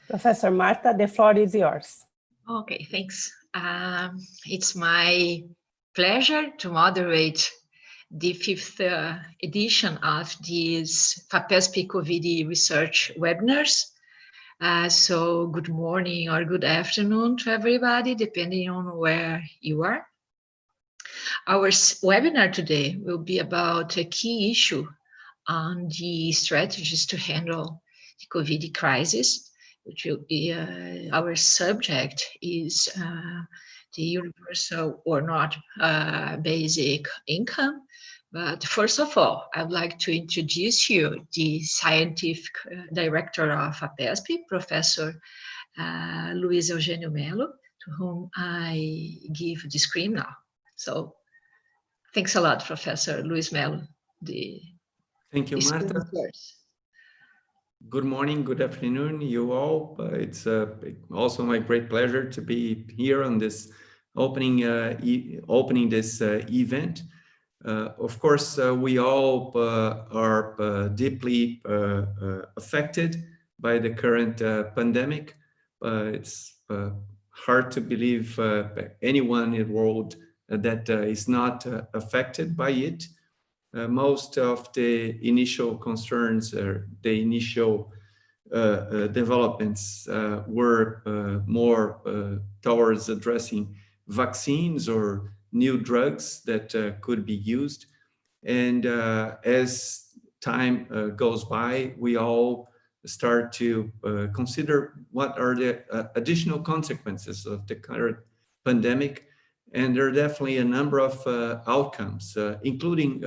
Professor Marta, the floor is yours. Okay, thanks. It's my pleasure to moderate the 5th edition of these FAPESP COVID research webinars. So good morning or good afternoon to everybody, depending on where you are. Our webinar today will be about a key issue on the strategies to handle the COVID crisis, which will be our subject is the universal or not basic income. But first of all, I'd like to introduce you the scientific director of FAPESP, Professor Luiz Eugênio Melo, to whom I give the screen now. So thanks a lot, Professor Luiz Melo. Thank you, Marta. Good morning, good afternoon, you all. It's also my great pleasure to be here on this opening this event. Of course, we all are deeply affected by the current pandemic. It's hard to believe anyone in the world that is not affected by it. Most of the initial concerns or the initial developments were more towards addressing vaccines or new drugs that could be used. And as time goes by, we all start to consider what are the additional consequences of the current pandemic. And there are definitely a number of outcomes, including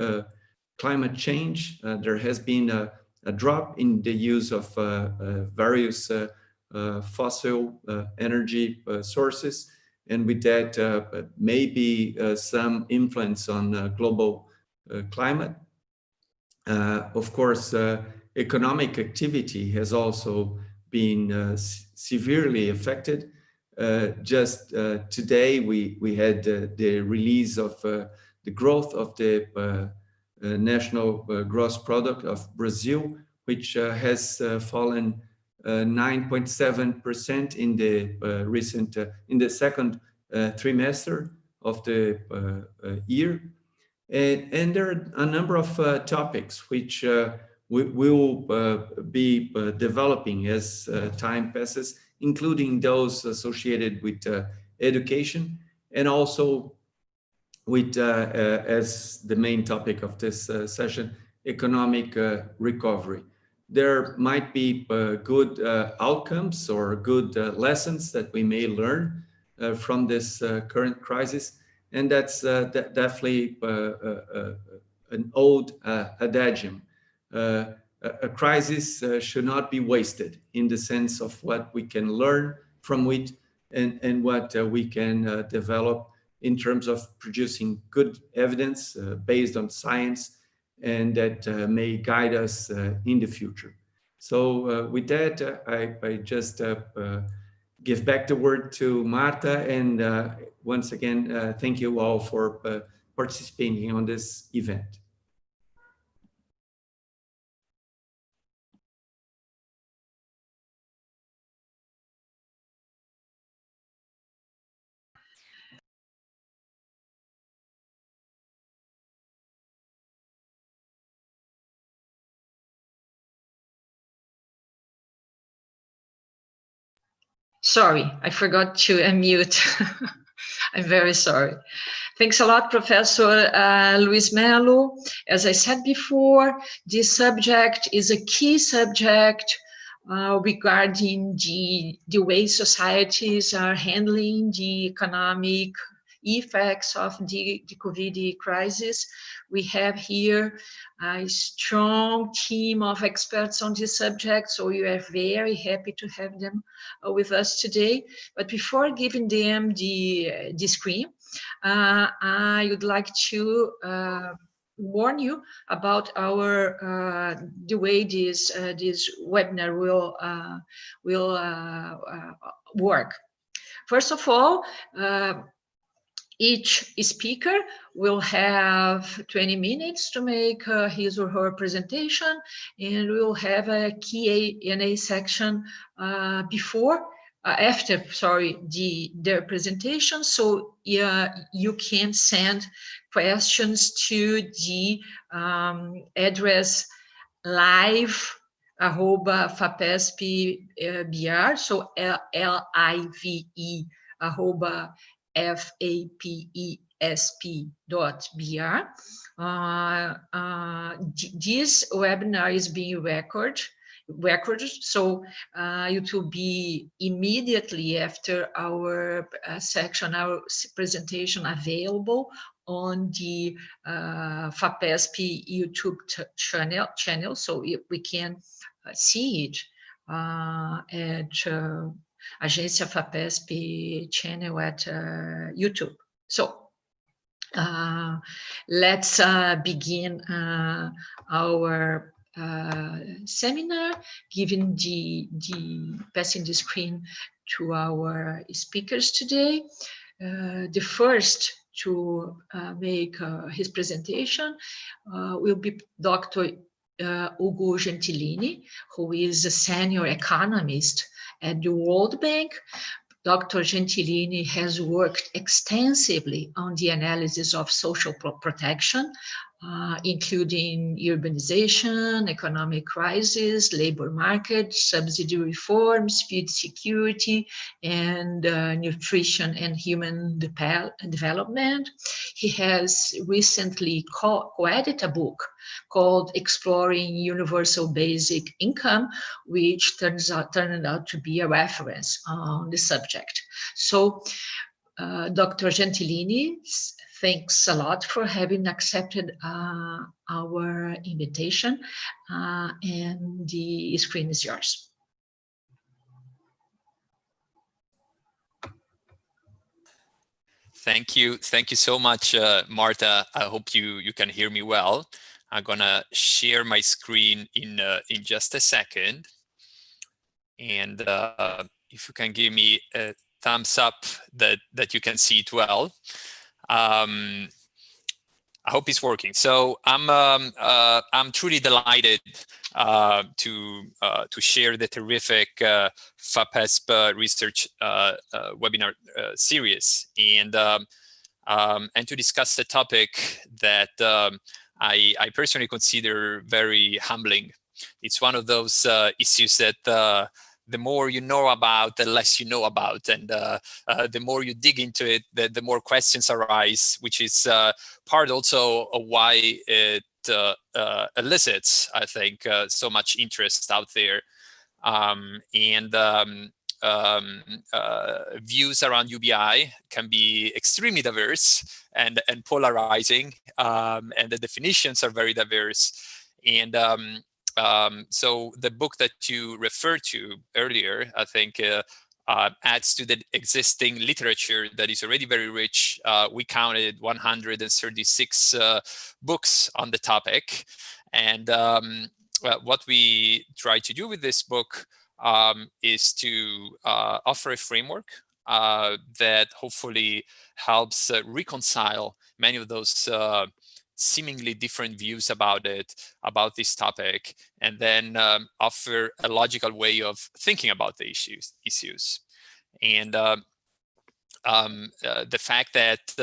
climate change. There has been a drop in the use of various fossil energy sources. And with that, maybe some influence on global climate. Of course, economic activity has also been severely affected. Just today, we had the release of the growth of the national gross product of Brazil, which has fallen 9.7% in the recent in the second trimester of the year. And there are a number of topics which we will be developing as time passes, including those associated with education, and also with, as the main topic of this session, economic recovery. There might be good outcomes or good lessons that we may learn from this current crisis. And that's definitely an old adagium. A crisis should not be wasted in the sense of what we can learn from it and what we can develop in terms of producing good evidence based on science, and that may guide us in the future. So with that, I just give back the word to Marta, and once again, thank you all for participating on this event. Sorry, I forgot to unmute. I'm very sorry. Thanks a lot, Professor Luiz Melo. As I said before, this subject is a key subject regarding the way societies are handling the economic effects of the COVID crisis. We have here a strong team of experts on this subject, so we are very happy to have them with us today. But before giving them the screen, I would like to warn you about our the way this webinar will work. First of all, Each speaker will have 20 minutes to make his or her presentation, and we'll have a Q&A section after their presentation. So you can send questions to the address live@fapesp.br, so LIVE @fapesp.br. This webinar is being recorded, so it will be immediately after our our presentation available on the FAPESP YouTube channel, so we can see it at Agência FAPESP channel at YouTube. So let's begin our seminar, passing the screen to our speakers today. The first to make his presentation will be Dr. Ugo Gentilini, who is a senior economist at the World Bank. Dr. Gentilini has worked extensively on the analysis of social protection, including urbanization, economic crisis, labor market, subsidy reforms, food security, and nutrition and human development. He has recently co-edited a book called Exploring Universal Basic Income, which turned out to be a reference on the subject. So Dr. Gentilini, thanks a lot for having accepted our invitation, and the screen is yours. Thank you so much, Marta. I hope you can hear me well. I'm gonna share my screen in just a second, and if you can give me a thumbs up that you can see it well. I hope it's working. So I'm truly delighted to share the terrific FAPESP research webinar series, and to discuss the topic that I personally consider very humbling. It's one of those issues that the more you know about, the less you know about, and the more you dig into it, the more questions arise, which is part also of why it elicits, I think, so much interest out there, views around UBI can be extremely diverse and polarizing, and the definitions are very diverse. And so the book that you referred to earlier, I think, adds to the existing literature that is already very rich. We counted 136 books on the topic. And what we try to do with this book is to offer a framework that hopefully helps reconcile many of those seemingly different views about this topic, and then offer a logical way of thinking about the issues. And the fact that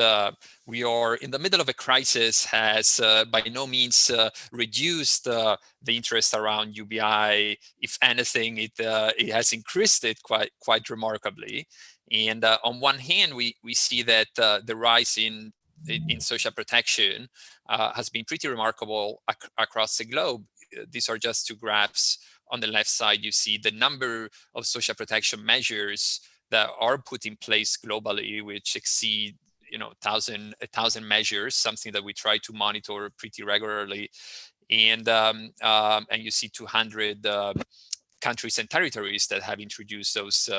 we are in the middle of a crisis has by no means reduced the interest around UBI. If anything, it has increased it quite remarkably. And on one hand, we see that the rise in social protection has been pretty remarkable across the globe. These are just two graphs. On the left side, you see the number of social protection measures that are put in place globally, which exceed 1,000 measures, something that we try to monitor pretty regularly. And you see 200 countries and territories that have introduced those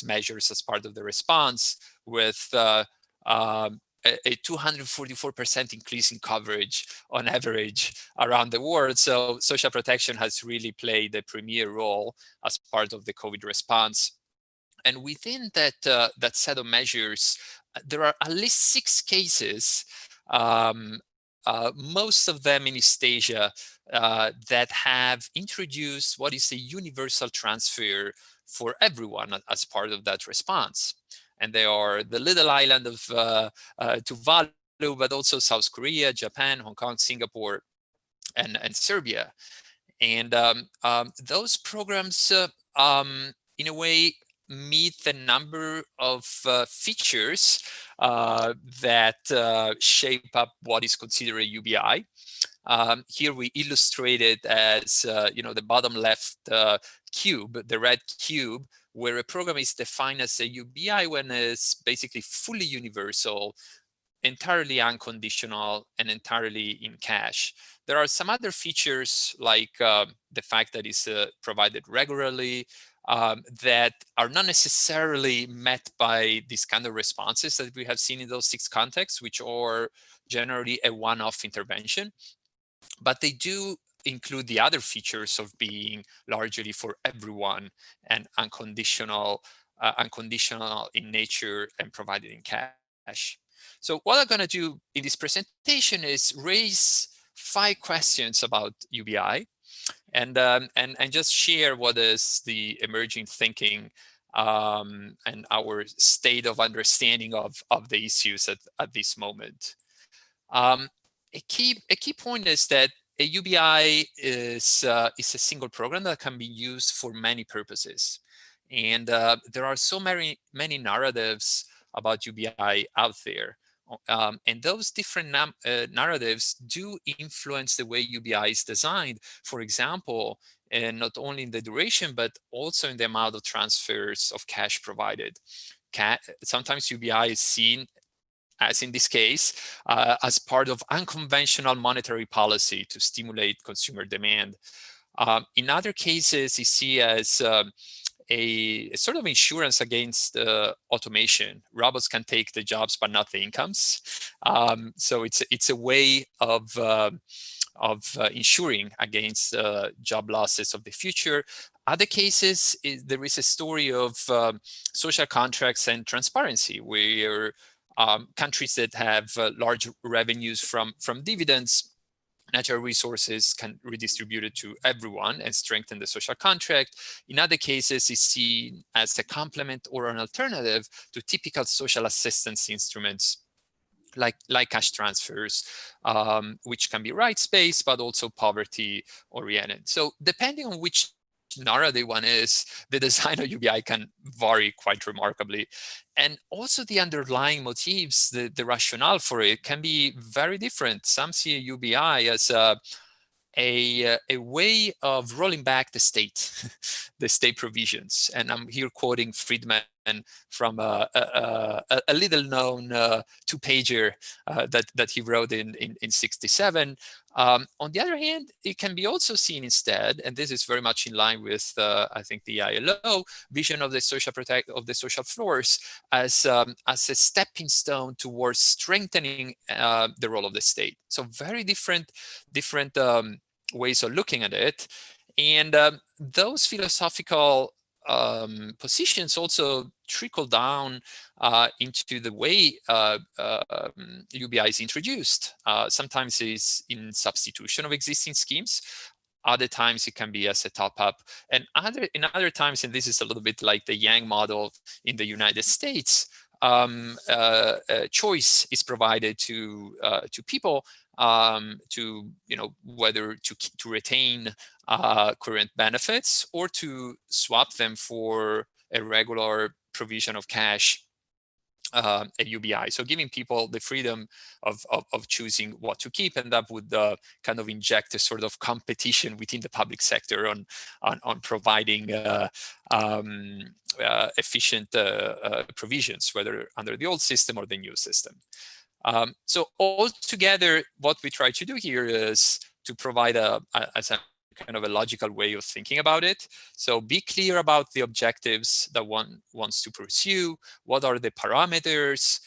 measures as part of the response, with a 244% increase in coverage on average around the world. So social protection has really played a premier role as part of the COVID response. And within that set of measures, there are at least 6 cases, most of them in East Asia, that have introduced what is a universal transfer for everyone as part of that response. And they are the little island of Tuvalu, but also South Korea, Japan, Hong Kong, Singapore, and Serbia. And those programs, in a way, meet the number of features that shape up what is considered a UBI. Here we illustrate it as the bottom left cube, the red cube, where a program is defined as a UBI when it's basically fully universal, entirely unconditional, and entirely in cash. There are some other features like the fact that it's provided regularly, that are not necessarily met by these kind of responses that we have seen in those 6 contexts, which are generally a one-off intervention. But they do include the other features of being largely for everyone and unconditional in nature and provided in cash. So what I'm going to do in this presentation is raise 5 questions about UBI and just share what is the emerging thinking and our state of understanding of the issues at this moment. A key point is that a UBI is a single program that can be used for many purposes. And there are so many narratives about UBI out there. And those different narratives do influence the way UBI is designed. For example, and not only in the duration, but also in the amount of transfers of cash provided. Sometimes UBI is seen, as in this case, as part of unconventional monetary policy to stimulate consumer demand. In other cases, you see as a sort of insurance against automation. Robots can take the jobs, but not the incomes. So it's a way of insuring against job losses of the future. Other cases, there is a story of social contracts and transparency, where countries that have large revenues from dividends, natural resources can redistribute it to everyone and strengthen the social contract. In other cases, it's seen as a complement or an alternative to typical social assistance instruments like cash transfers, which can be rights-based, but also poverty-oriented. So depending on which narrative one is, the design of UBI can vary quite remarkably. And also the underlying motives, the rationale for it can be very different. Some see a UBI as a way of rolling back the state, the state provisions. And I'm here quoting Friedman from a little known 2-pager that he wrote in 67. On the other hand, it can be also seen instead, and this is very much in line with I think the ILO vision of the social floors as a stepping stone towards strengthening the role of the state. So very different ways of looking at it, and those philosophical positions also trickle down into the way UBI is introduced. Sometimes it's in substitution of existing schemes. Other times it can be as a top-up, and in other times, and this is a little bit like the Yang model in the United States, choice is provided to people to whether to retain current benefits or to swap them for a regular provision of cash, a UBI. So giving people the freedom of choosing what to keep, and that would kind of inject a sort of competition within the public sector on providing efficient provisions, whether under the old system or the new system. So altogether, what we try to do here is to provide as a kind of a logical way of thinking about it. So be clear about the objectives that one wants to pursue, what are the parameters,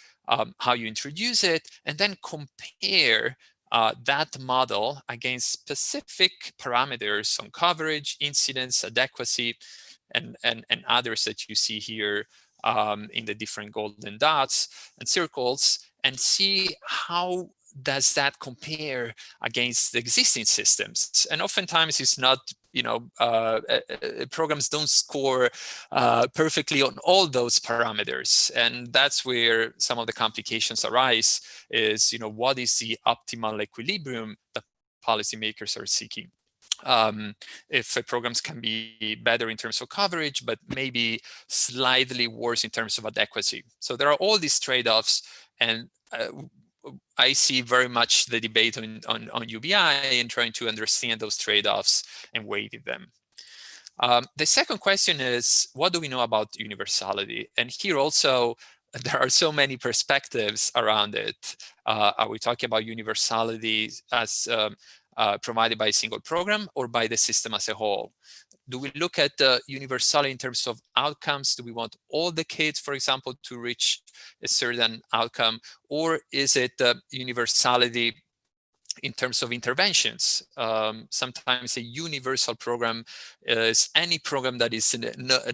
how you introduce it, and then compare that model against specific parameters on coverage, incidence, adequacy, and others that you see here in the different golden dots and circles, and see how does that compare against the existing systems. And oftentimes it's not, programs don't score perfectly on all those parameters. And that's where some of the complications arise, is, what is the optimal equilibrium that policymakers are seeking? If programs can be better in terms of coverage, but maybe slightly worse in terms of adequacy. So there are all these trade-offs, and I see very much the debate on UBI and trying to understand those trade-offs and weighting them. The second question is, what do we know about universality? And here also, there are so many perspectives around it. Are we talking about universality as provided by a single program or by the system as a whole? Do we look at universality in terms of outcomes? Do we want all the kids, for example, to reach a certain outcome? Or is it universality in terms of interventions? Sometimes a universal program is any program that is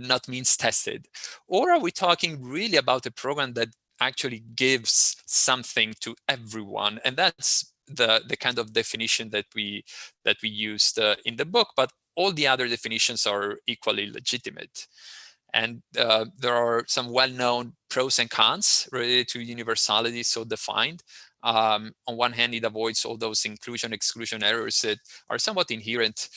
not means tested. Or are we talking really about a program that actually gives something to everyone? And that's the kind of definition that we used in the book, but all the other definitions are equally legitimate. And there are some well-known pros and cons related to universality, so defined. On one hand, it avoids all those inclusion-exclusion errors that are somewhat inherent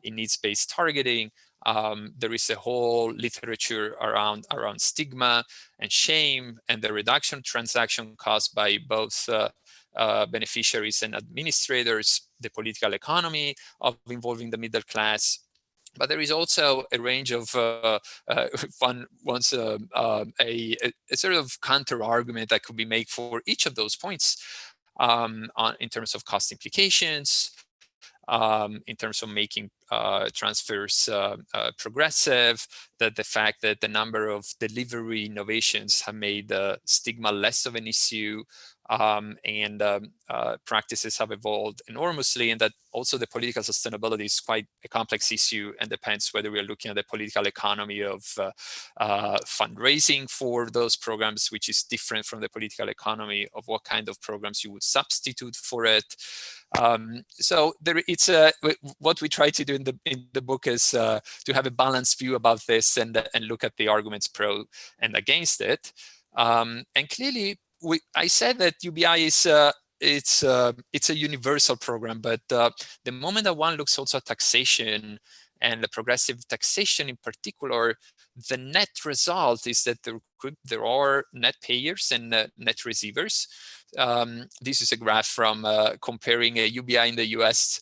in needs-based targeting. There is a whole literature around stigma and shame and the reduction of transaction costs by both beneficiaries and administrators, the political economy of involving the middle class. But there is also a range of a sort of counter argument that could be made for each of those points in terms of cost implications, in terms of making transfers progressive, that the fact that the number of delivery innovations have made stigma less of an issue, and practices have evolved enormously, and that also the political sustainability is quite a complex issue and depends whether we are looking at the political economy of fundraising for those programs, which is different from the political economy of what kind of programs you would substitute for it. So it's what we try to do in the book is to have a balanced view about this and look at the arguments pro and against it. And clearly, I said that UBI is it's a universal program, but the moment that one looks also at taxation and the progressive taxation in particular, the net result is that there are net payers and net receivers. This is a graph from comparing a UBI in the US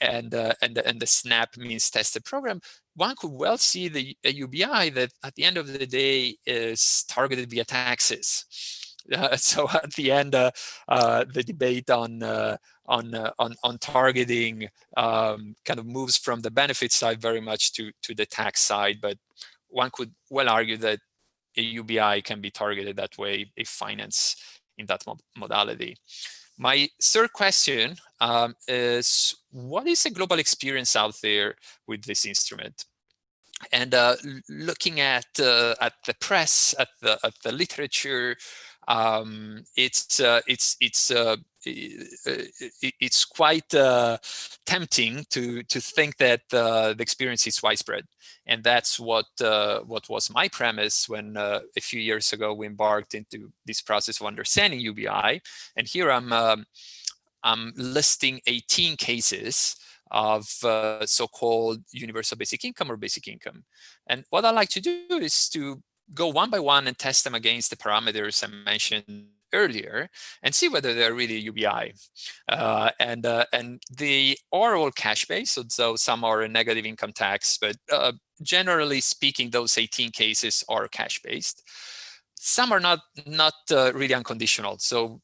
and the SNAP means tested program. One could well see a UBI that at the end of the day is targeted via taxes. So at the end, the debate on targeting kind of moves from the benefit side very much to the tax side, but one could well argue that a UBI can be targeted that way if financed in that modality. My third question is, what is the global experience out there with this instrument? And looking at the press, at the literature, it's quite tempting to think that the experience is widespread, and that's what was my premise when a few years ago we embarked into this process of understanding UBI. And here I'm listing 18 cases of so-called universal basic income or basic income. And what I like to do is to go one by one and test them against the parameters I mentioned earlier and see whether they're really UBI. And they are all cash-based, so some are a negative income tax, but generally speaking, those 18 cases are cash-based. Some are not really unconditional. So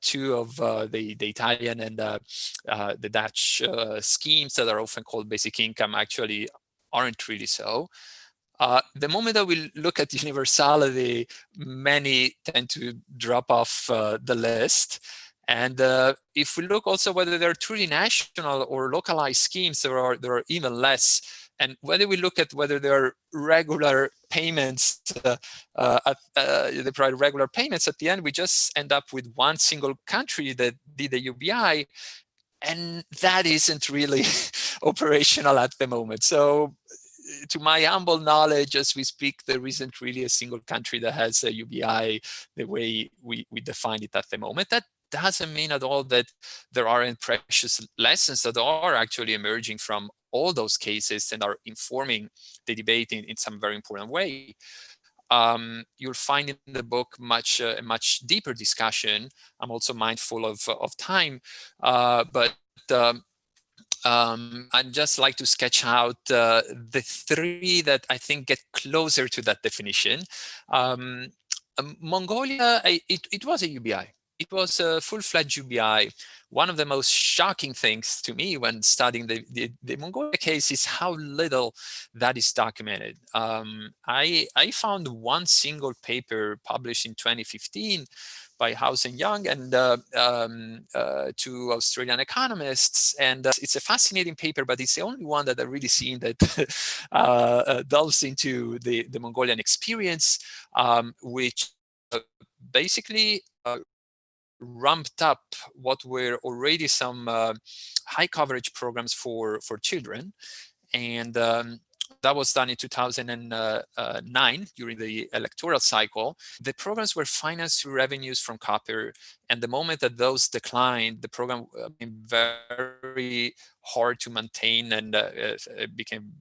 two of the Italian and the Dutch schemes that are often called basic income actually aren't really so. The moment that we look at universality, many tend to drop off the list. And if we look also whether they're truly national or localized schemes, there are even less. And whether we look at whether there are regular payments, they provide regular payments, at the end, we just end up with one single country that did the UBI, and that isn't really operational at the moment. So to my humble knowledge, as we speak, there isn't really a single country that has a UBI the way we define it at the moment. That doesn't mean at all that there aren't precious lessons that are actually emerging from all those cases and are informing the debate in some very important way. You'll find in the book a much deeper discussion. I'm also mindful of time, but I'd just like to sketch out the three that I think get closer to that definition. Mongolia, it was a UBI. It was a full-fledged UBI. One of the most shocking things to me when studying the Mongolia case is how little that is documented. I found one single paper published in 2015 by House and Young and two Australian economists. And it's a fascinating paper, but it's the only one that I've really seen that delves into the Mongolian experience, which basically ramped up what were already some high coverage programs for children. And that was done in 2009 during the electoral cycle. The programs were financed through revenues from copper. And the moment that those declined, the program became very hard to maintain, and it became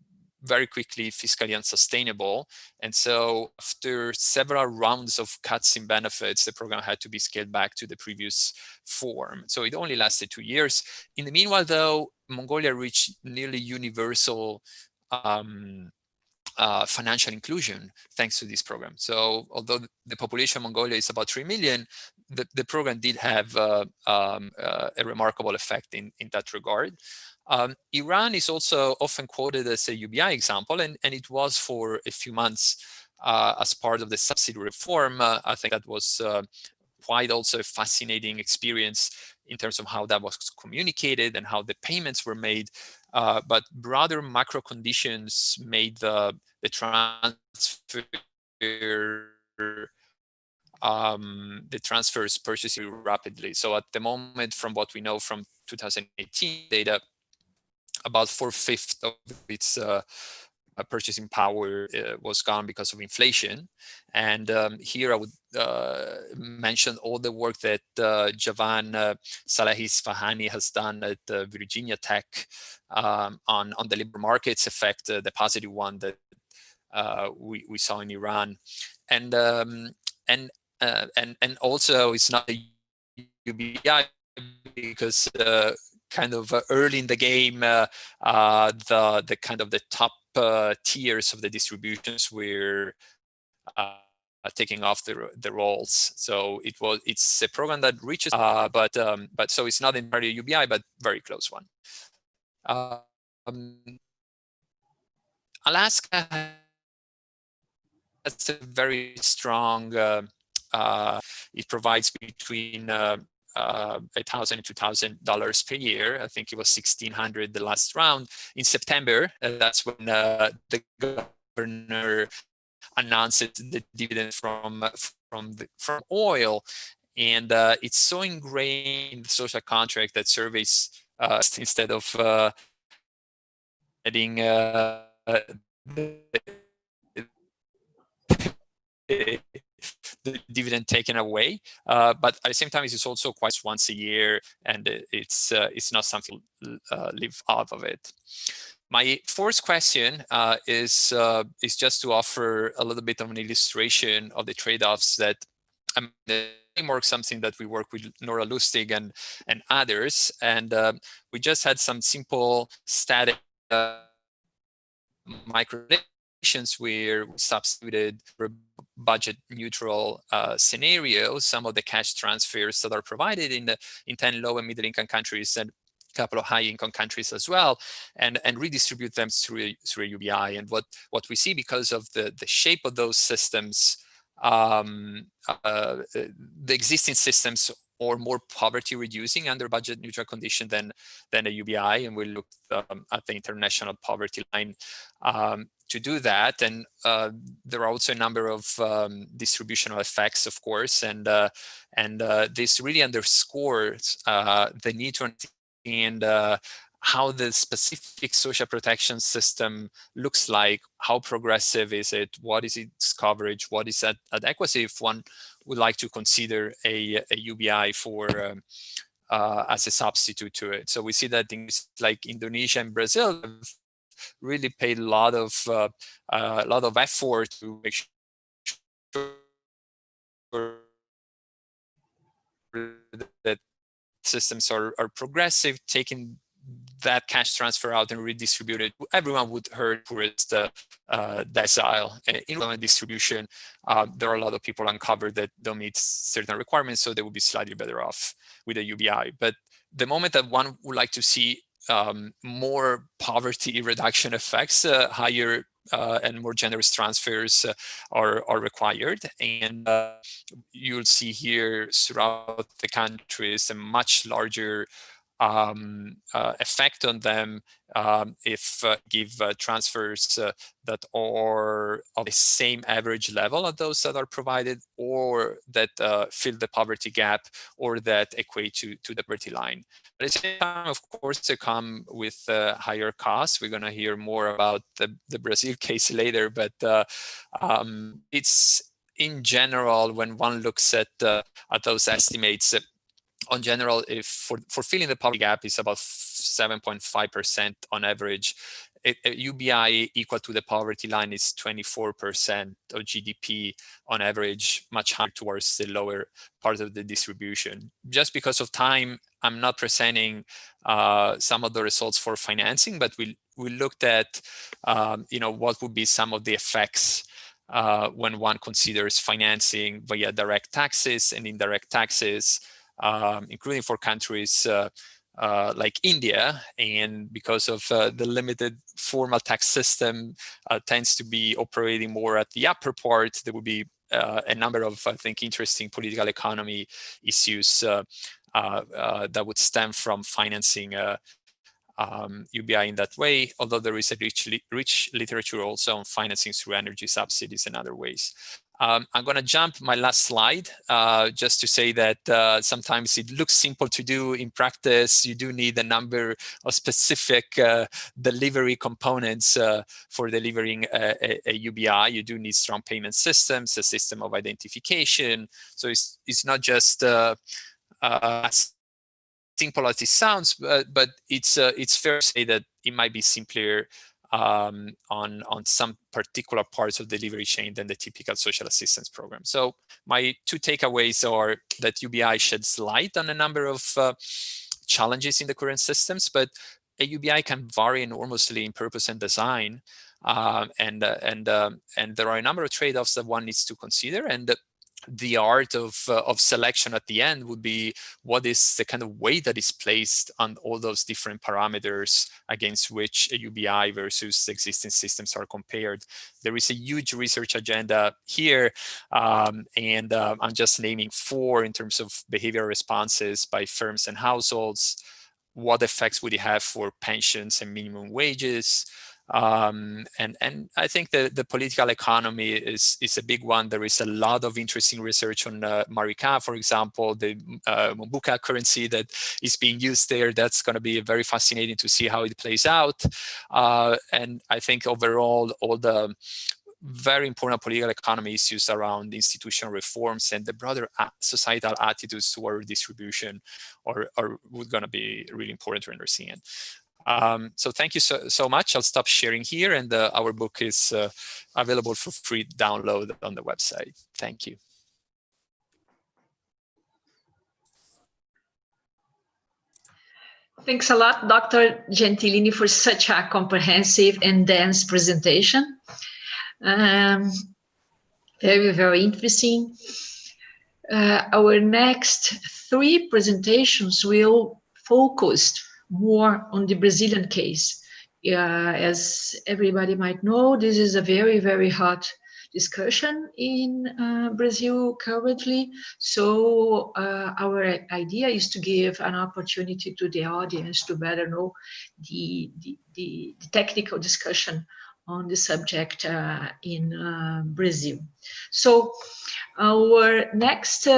very quickly fiscally unsustainable. And so after several rounds of cuts in benefits, the program had to be scaled back to the previous form. So it only lasted 2 years. In the meanwhile, though, Mongolia reached nearly universal financial inclusion thanks to this program. So although the population of Mongolia is about 3 million, the program did have a remarkable effect in that regard. Iran is also often quoted as a UBI example, and it was for a few months as part of the subsidy reform. I think that was quite also a fascinating experience in terms of how that was communicated and how the payments were made. But broader macro conditions made the transfers purchasing rapidly. So at the moment, from what we know from 2018 data, about 4/5 of its purchasing power was gone because of inflation. And here I would mention all the work that Javan Salahi Isfahani has done at Virginia Tech on the labor markets effect, the positive one that we saw in Iran. And also it's not a UBI because kind of early in the game, the kind of the top tiers of the distributions were taking off the rolls. So it's a program that reaches, but so it's not entirely a UBI, but very close one. Alaska has a very strong. It provides between $1,000 and $2,000 per year. I think it was $1,600 the last round in September. That's when the governor announced the dividend from oil, and it's so ingrained in the social contract that surveys instead of adding the dividend taken away, but at the same time, it's also quite once a year, and it's not something to live out of it. My fourth question is just to offer a little bit of an illustration of the trade-offs that the framework, something that we work with Nora Lustig and others, and we just had some simple static microconditions where we substituted for budget neutral scenarios some of the cash transfers that are provided in 10 low and middle income countries and a couple of high income countries as well, and redistribute them through a UBI. And what we see, because of the shape of those systems, the existing systems or more poverty reducing under budget neutral condition than a UBI, and we looked at the international poverty line to do that. And there are also a number of distributional effects, of course, and this really underscores the need to understand how the specific social protection system looks like, how progressive is it, what is its coverage, what is adequacy if one would like to consider a UBI for as a substitute to it. So we see that things like Indonesia and Brazil have really paid a lot of effort to make sure that systems are progressive, taking that cash transfer out and redistribute it. Everyone would hurt poorest decile. In employment distribution, there are a lot of people uncovered that don't meet certain requirements, so they would be slightly better off with a UBI. But the moment that one would like to see more poverty reduction effects, higher and more generous transfers are required. And you'll see here throughout the countries a much larger effect on them if give transfers that are of the same average level as those that are provided, or that fill the poverty gap, or that equate to the poverty line. But at the same time, of course, they come with higher costs. We're going to hear more about the Brazil case later, but it's in general, when one looks at those estimates, on general, if for filling the poverty gap is about 7.5% on average. A UBI equal to the poverty line is 24% of GDP on average, much higher towards the lower part of the distribution. Just because of time, I'm not presenting some of the results for financing, but we looked at what would be some of the effects when one considers financing via direct taxes and indirect taxes, including for countries like India. And because of the limited formal tax system tends to be operating more at the upper part, there will be a number of, I think, interesting political economy issues that would stem from financing UBI in that way, although there is a rich literature also on financing through energy subsidies and other ways. I'm going to jump my last slide just to say that sometimes it looks simple to do. In practice, you do need a number of specific delivery components for delivering a UBI. You do need strong payment systems, a system of identification. So it's not just as simple as it sounds, but it's fair to say that it might be simpler on some particular parts of the delivery chain than the typical social assistance program. So my two takeaways are that UBI sheds light on a number of challenges in the current systems, but a UBI can vary enormously in purpose and design, and there are a number of trade-offs that one needs to consider. And the art of selection at the end would be what is the kind of weight that is placed on all those different parameters against which a UBI versus existing systems are compared. There is a huge research agenda here, and I'm just naming 4 in terms of behavioral responses by firms and households. What effects would it have for pensions and minimum wages? And I think the political economy is a big one. There is a lot of interesting research on Marika, for example, the Mbuka currency that is being used there. That's going to be very fascinating to see how it plays out. And I think overall, all the very important political economy issues around institutional reforms and the broader societal attitudes toward distribution are going to be really important to understand. So thank you so much. I'll stop sharing here, and our book is available for free download on the website. Thank you. Thanks a lot, Dr. Gentilini, for such a comprehensive and dense presentation. Very, very interesting. Our next 3 presentations will focus more on the Brazilian case. As everybody might know, this is a very, very hot discussion in Brazil currently. So our idea is to give an opportunity to the audience to better know the technical discussion on the subject in Brazil. So our next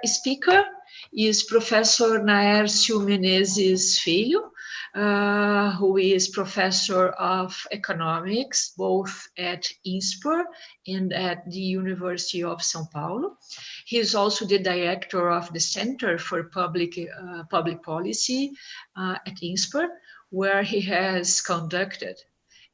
speaker is Professor Naércio Menezes Filho, who is Professor of Economics, both at INSPER and at the University of São Paulo. He is also the director of the Center for Public Policy at INSPER, where he has conducted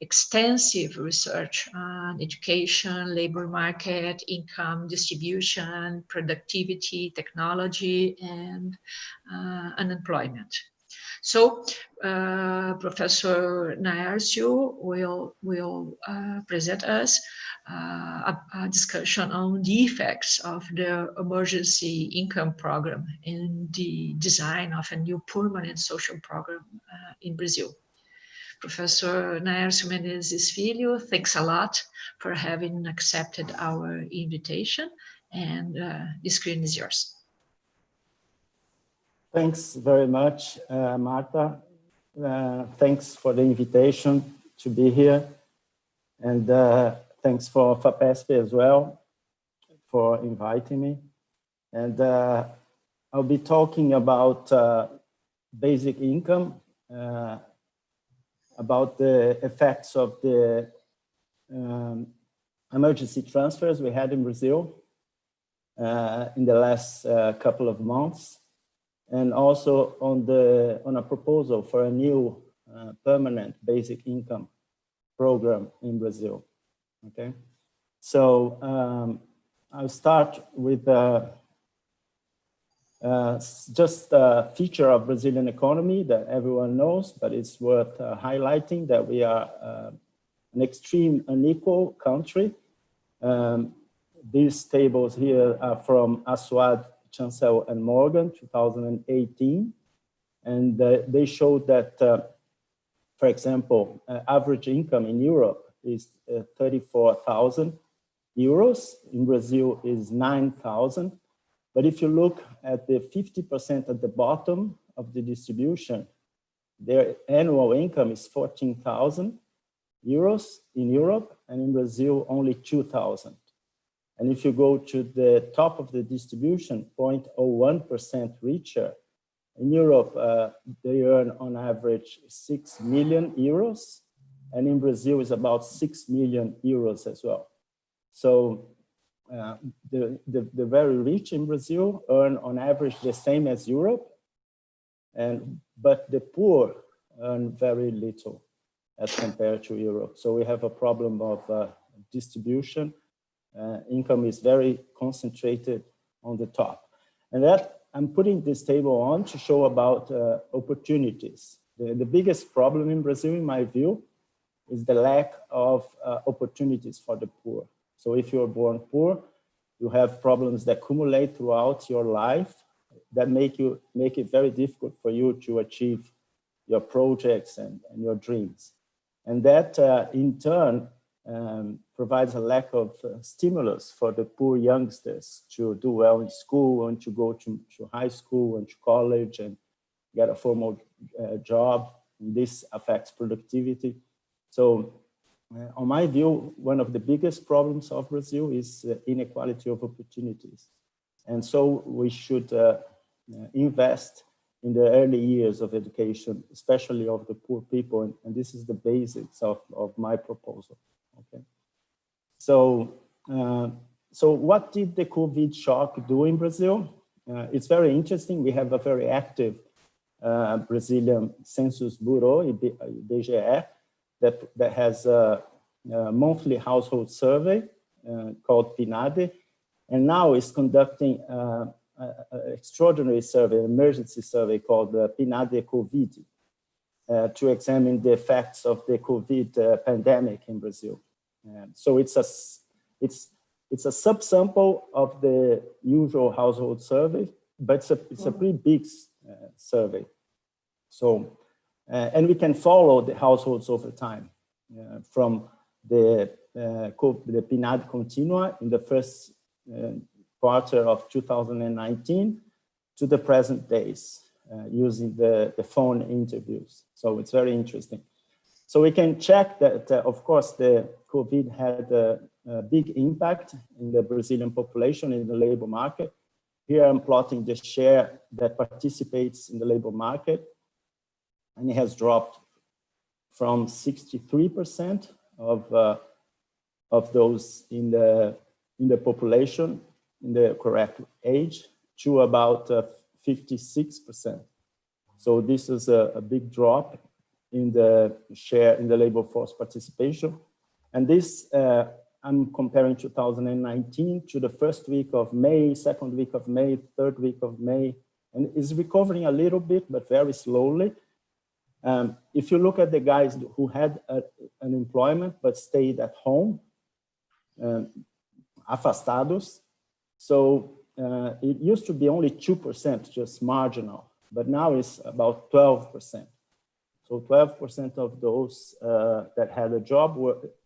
extensive research on education, labor market, income distribution, productivity, technology, and unemployment. So Professor Naércio will present us a discussion on the effects of the emergency income program in the design of a new permanent social program in Brazil. Professor Naércio Menezes Filho, thanks a lot for having accepted our invitation, and the screen is yours. Thanks very much, Marta. Thanks for the invitation to be here. And thanks for FAPESP as well for inviting me. And I'll be talking about basic income, about the effects of the emergency transfers we had in Brazil in the last couple of months, and also on a proposal for a new permanent basic income program in Brazil. Okay, so I'll start with just a feature of Brazilian economy that everyone knows, but it's worth highlighting that we are an extreme unequal country. These tables here are from Aswad, Chancel, and Morgan, 2018. And they showed that, for example, average income in Europe is 34,000 euros. In Brazil is 9,000. But if you look at the 50% at the bottom of the distribution, their annual income is 14,000 euros in Europe, and in Brazil only 2,000. And if you go to the top of the distribution, 0.01% richer, in Europe, they earn on average 6 million euros, and in Brazil is about 6 million euros as well. So the very rich in Brazil earn on average the same as Europe, but the poor earn very little as compared to Europe. So we have a problem of distribution. Income is very concentrated on the top. And that I'm putting this table on to show about opportunities. The biggest problem in Brazil, in my view, is the lack of opportunities for the poor. So if you're born poor, you have problems that accumulate throughout your life that make it very difficult for you to achieve your projects and your dreams. And that in turn provides a lack of stimulus for the poor youngsters to do well in school and to go to high school and to college and get a formal job. And this affects productivity. So on my view, one of the biggest problems of Brazil is inequality of opportunities. And so we should invest in the early years of education, especially of the poor people. And this is the basics of my proposal. Okay. So what did the COVID shock do in Brazil? It's very interesting. We have a very active Brazilian Census Bureau, IBGE, that has a monthly household survey called PNAD, and now is conducting an extraordinary survey, an emergency survey called PNAD COVID, to examine the effects of the COVID pandemic in Brazil. So it's a subsample of the usual household survey, but it's a pretty big survey. So, and we can follow the households over time, from the PNAD continua in the first quarter of 2019 to the present days, using the phone interviews. So it's very interesting. So we can check that, of course, the COVID had a big impact in the Brazilian population, in the labor market. Here I'm plotting the share that participates in the labor market, and it has dropped from 63% of those in the population in the correct age to about 56%. So this is a big drop in the share in the labor force participation. And this, I'm comparing 2019 to the first week of May, second week of May, third week of May, and it's recovering a little bit, but very slowly. If you look at the guys who had unemployment but stayed at home, afastados, so it used to be only 2%, just marginal, but now it's about 12%. So 12% of those that had a job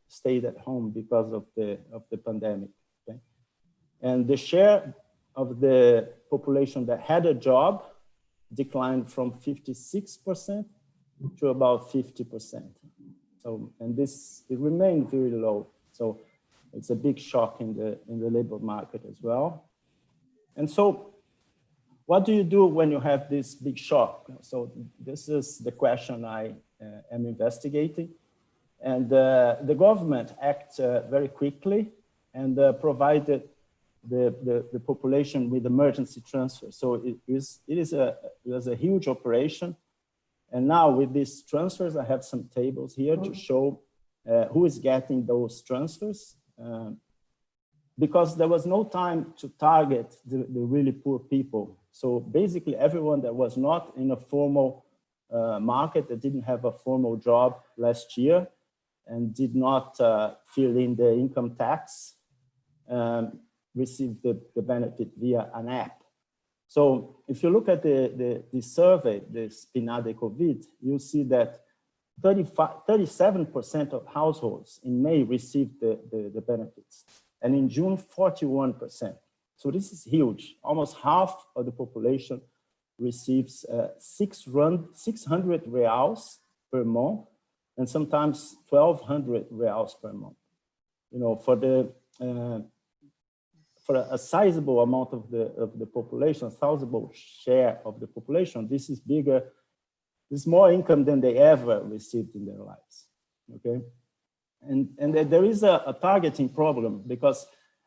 stayed at home because of the pandemic. Okay? And the share of the population that had a job declined from 56% to about 50%. So, and it remained very low. So it's a big shock in the labor market as well. And so what do you do when you have this big shock? So this is the question I am investigating. And the government acted very quickly and provided the population with emergency transfer. So it was a huge operation. And now with these transfers, I have some tables here to show who is getting those transfers. Because there was no time to target the really poor people. So basically everyone that was not in a formal market, that didn't have a formal job last year and did not fill in the income tax, received the benefit via an app. So if you look at the survey, the PNAD COVID, you'll see that 37% of households in May received the benefits. And in June, 41%. So this is huge. Almost half of the population receives 600 reals per month, and sometimes 1,200 reals per month. You know, for a sizable amount of the population, a sizable share of the population, this is bigger. This is more income than they ever received in their lives. Okay. And there is a targeting problem because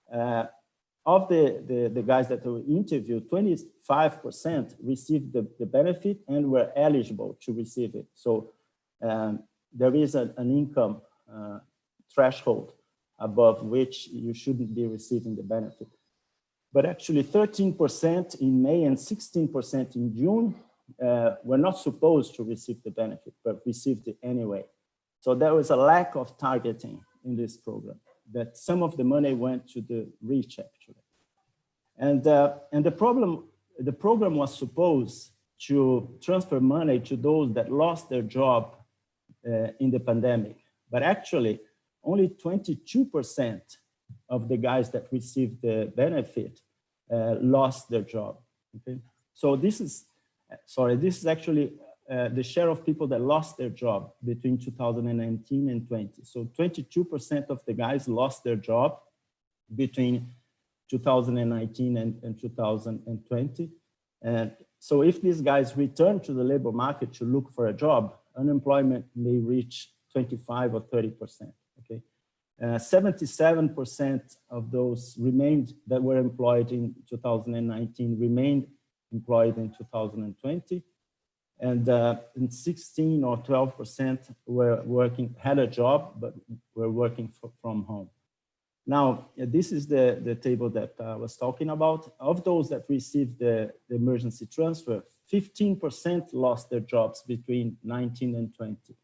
of the guys that were interviewed, 25% received the benefit and were eligible to receive it. So there is an income threshold above which you shouldn't be receiving the benefit. But actually 13% in May and 16% in June were not supposed to receive the benefit, but received it anyway. So there was a lack of targeting in this program, that some of the money went to the rich actually. And the program was supposed to transfer money to those that lost their job in the pandemic. But actually only 22% of the guys that received the benefit lost their job. Okay? So this is actually the share of people that lost their job between 2019 and 20. So 22% of the guys lost their job between 2019 and 2020. And so if these guys return to the labor market to look for a job, unemployment may reach 25 or 30%. Okay, 77% of those that were employed in 2019 remained employed in 2020. And 16 or 12% had a job, but were working from home. Now, this is the table that I was talking about. Of those that received the emergency transfer, 15% lost their jobs between 19 and 20.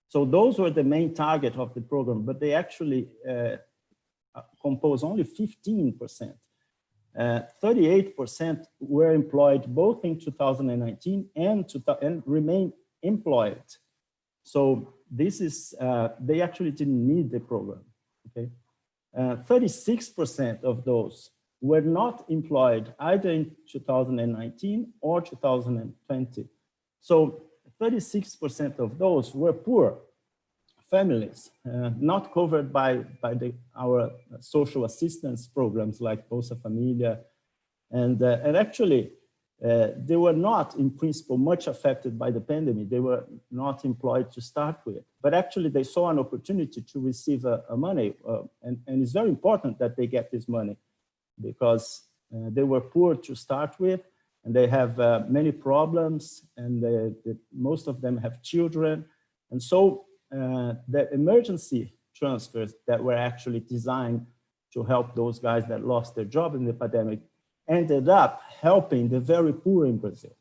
So those were the main target of the program, but they actually compose only 15%. 38% were employed both in 2019 and remained employed So this is, they actually didn't need the program, okay? 36% of those were not employed either in 2019 or 2020. So 36% of those were poor families, not covered by our social assistance programs like Bolsa Familia. And actually, they were not, in principle, much affected by the pandemic. They were not employed to start with, but actually they saw an opportunity to receive money. And it's very important that they get this money because they were poor to start with, and they have many problems, and most of them have children. And so the emergency transfers that were actually designed to help those guys that lost their job in the pandemic ended up helping the very poor in Brazil.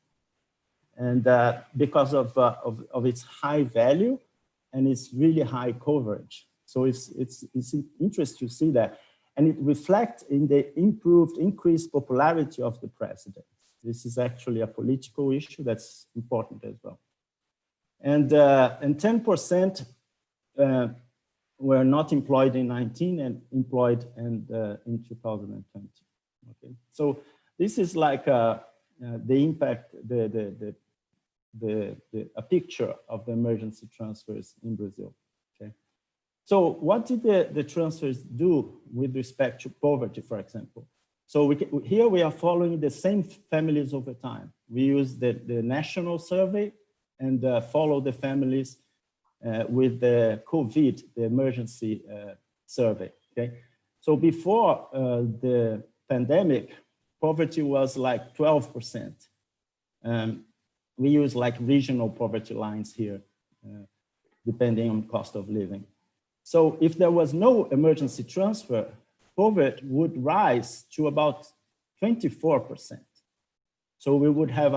And because of its high value and its really high coverage. So it's interesting to see that. And it reflects in the increased popularity of the president. This is actually a political issue that's important as well. And 10% were not employed in 19 and employed in 2020. Okay, so this is like the impact, a picture of the emergency transfers in Brazil. Okay, so what did the transfers do with respect to poverty, for example? So here we are following the same families over time. We use the national survey and follow the families with the COVID, the emergency survey. Okay, so before the pandemic, poverty was like 12%. We use like regional poverty lines here, depending on cost of living. So if there was no emergency transfer, poverty would rise to about 24%. So we would have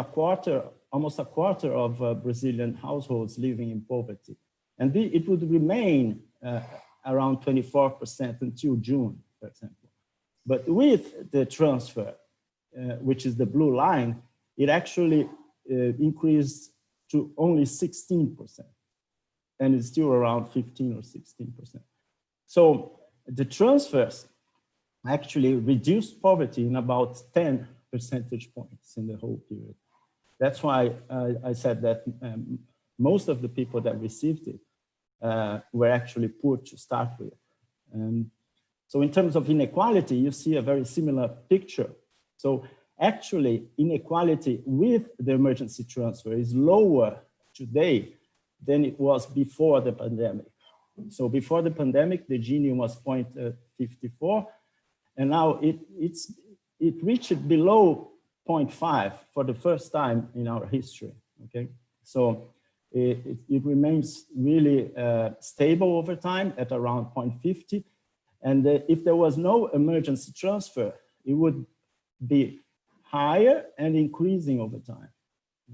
almost a quarter of Brazilian households living in poverty. And it would remain around 24% until June, for example. But with the transfer, which is the blue line, it actually increased to only 16%. And it's still around 15 or 16%. So the transfers actually reduced poverty in about 10 percentage points in the whole period. That's why I said that most of the people that received it were actually poor to start with. So in terms of inequality, you see a very similar picture. So actually, inequality with the emergency transfer is lower today than it was before the pandemic. So before the pandemic, the Gini was 0.54, and now it reached below 0.5 for the first time in our history, okay? So it remains really stable over time at around 0.50. And if there was no emergency transfer, it would be higher and increasing over time,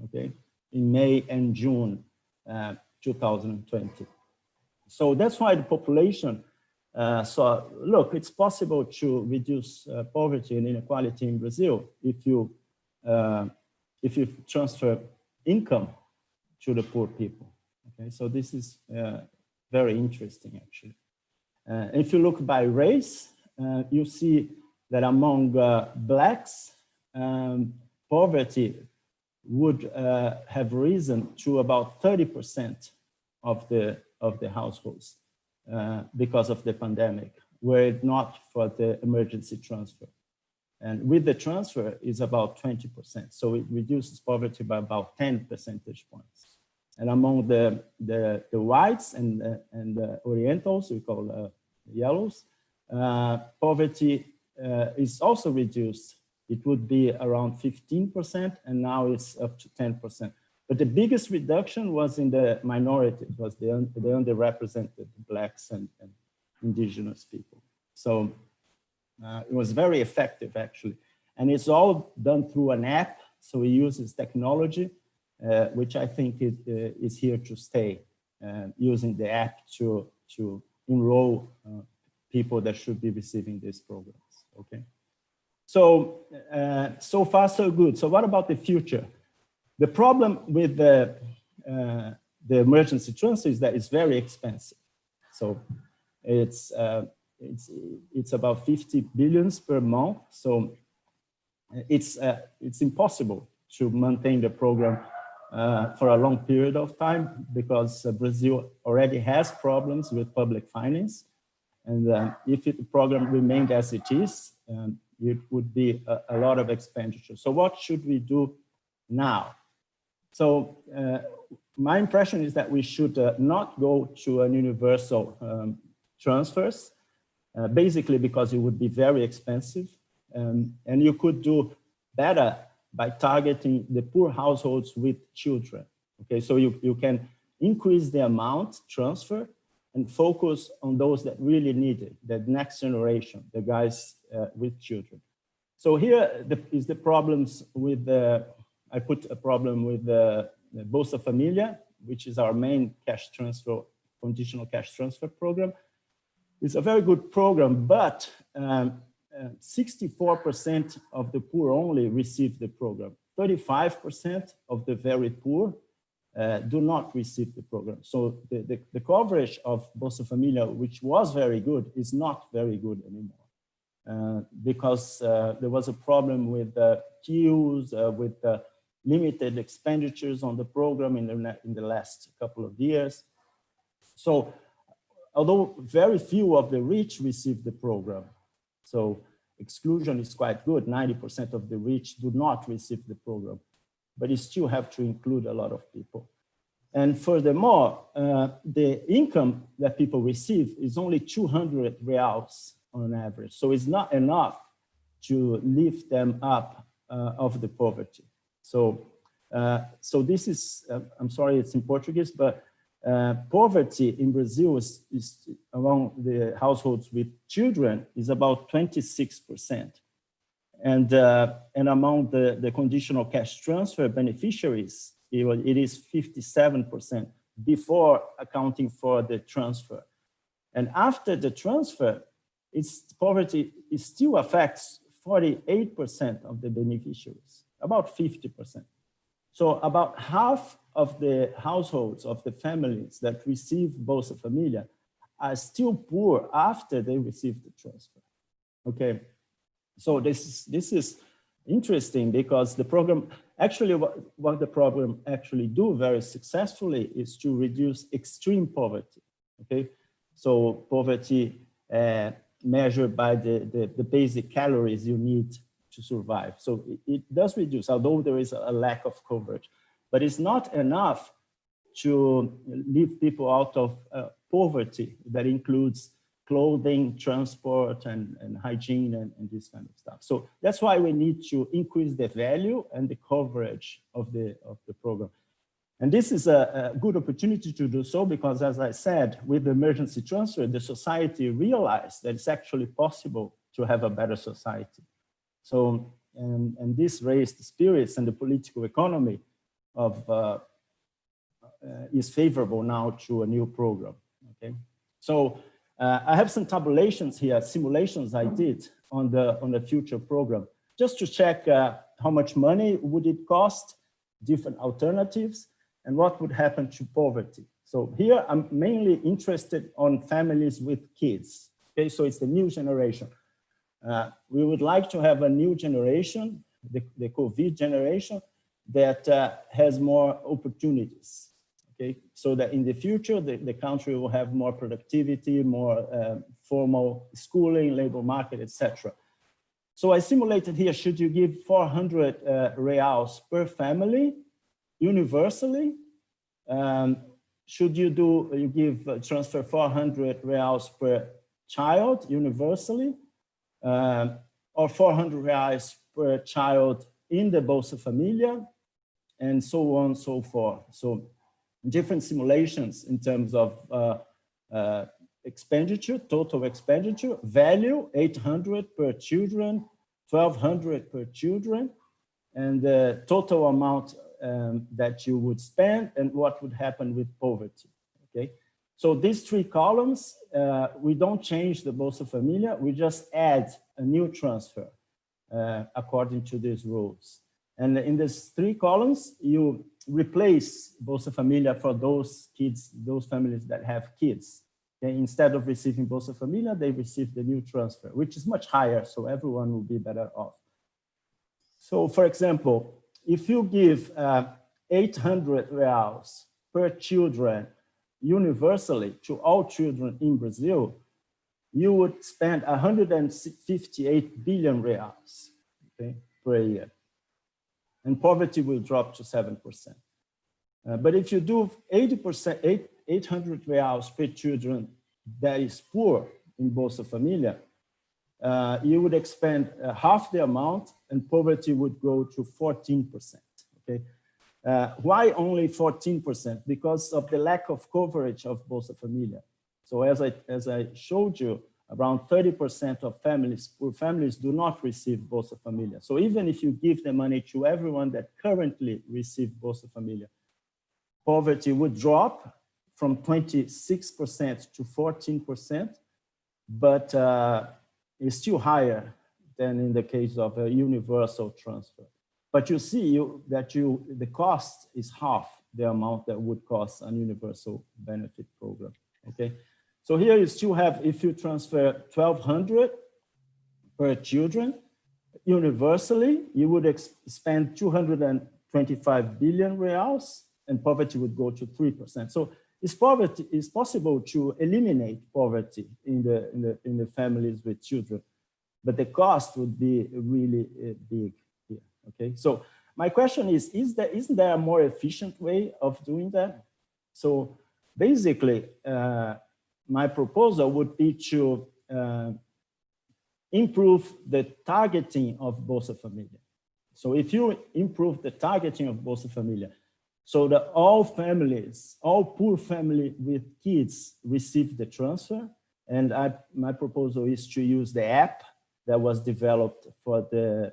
okay, in May and June 2020. So that's why the population saw, look, it's possible to reduce poverty and inequality in Brazil if you transfer income to the poor people, okay? So this is very interesting, actually. If you look by race, you see that among Blacks, poverty would have risen to about 30% of the households because of the pandemic, were it not for the emergency transfer. And with the transfer, it's about 20%. So it reduces poverty by about 10 percentage points. And among the whites and the Orientals, we call yellows, poverty is also reduced. It would be around 15%, and now it's up to 10%. But the biggest reduction was in the minorities, was the underrepresented Blacks and indigenous people. So it was very effective, actually. And it's all done through an app. So it uses technology, which I think is here to stay, using the app to enroll people that should be receiving these programs, okay? So, so far, so good. So what about the future? The problem with the the emergency transfer is that it's very expensive. So it's about 50 billions per month. So it's impossible to maintain the program for a long period of time, because Brazil already has problems with public finance. And if the program remained as it is, it would be a lot of expenditure. So what should we do now? So my impression is that we should not go to an universal transfers, basically because it would be very expensive. And you could do better by targeting the poor households with children. Okay, so you can increase the amount transfer and focus on those that really need it, the next generation, the guys with children. So here is the problems with I put a problem with the Bolsa Familia, which is our main cash transfer, conditional cash transfer program. It's a very good program, but 64% of the poor only receive the program. 35% of the very poor do not receive the program. So the coverage of Bolsa Familia, which was very good, is not very good anymore. Because there was a problem with queues, with limited expenditures on the program in the last couple of years. So although very few of the rich receive the program, so exclusion is quite good, 90% of the rich do not receive the program, but you still have to include a lot of people. And furthermore, the income that people receive is only 200 reals on average. So it's not enough to lift them up of the poverty. So, so this is, I'm sorry, it's in Portuguese, but poverty in Brazil is among the households with children is about 26%. And among the conditional cash transfer beneficiaries, it is 57% before accounting for the transfer. And after the transfer, poverty still affects 48% of the beneficiaries, about 50%. So about half of the households, of the families that receive Bolsa Familia are still poor after they receive the transfer. Okay, so this is interesting, because the program, actually what the program actually do very successfully is to reduce extreme poverty. Okay, so poverty measured by the basic calories you need to survive. So it does reduce, although there is a lack of coverage, but it's not enough to leave people out of poverty that includes clothing, transport, and hygiene, and this kind of stuff. So that's why we need to increase the value and the coverage of the program. And this is a good opportunity to do so, because as I said, with the emergency transfer, the society realized that it's actually possible to have a better society. So, and this raised the spirits, and the political economy of is favorable now to a new program. Okay, so I have some tabulations here, simulations I did on the future program, just to check how much money would it cost, different alternatives, and what would happen to poverty. So here I'm mainly interested on families with kids. Okay, so it's the new generation. We would like to have a new generation, the COVID generation, that has more opportunities. Okay, so that in the future, the country will have more productivity, more formal schooling, labor market, etc. So I simulated here, should you give 400 reals per family universally? Should you give transfer 400 reals per child universally? Or 400 reais per child in the Bolsa Familia, and so on and so forth. So different simulations in terms of expenditure, total expenditure, value, 800 per children, 1,200 per children, and the total amount that you would spend, and what would happen with poverty, okay? So these three columns, we don't change the Bolsa Familia, we just add a new transfer according to these rules. And in these three columns, you replace Bolsa Familia for those kids, those families that have kids. Okay? Instead of receiving Bolsa Familia, they receive the new transfer, which is much higher, so everyone will be better off. So for example, if you give 800 reals per children universally to all children in Brazil, you would spend 158 billion reals, okay, per year. And poverty will drop to 7%. But if you do 80%, 800 reals per children that is poor in Bolsa Familia, you would expend half the amount and poverty would go to 14%, okay? Why only 14%? Because of the lack of coverage of Bolsa Familia. So as I showed you, around 30% of families, poor families, do not receive Bolsa Familia. So even if you give the money to everyone that currently receive Bolsa Familia, poverty would drop from 26% to 14%, but it's still higher than in the case of a universal transfer. But you see that the cost is half the amount that would cost an universal benefit program, okay? So here you still have, if you transfer 1,200 per children, universally, you would spend 225 billion reals and poverty would go to 3%. So it's possible to eliminate poverty in the families with children, but the cost would be really big here, okay? So my question isn't there a more efficient way of doing that? So basically, my proposal would be to improve the targeting of Bolsa Familia. So if you improve the targeting of Bolsa Familia, so that all families, all poor family with kids receive the transfer, and my proposal is to use the app that was developed for the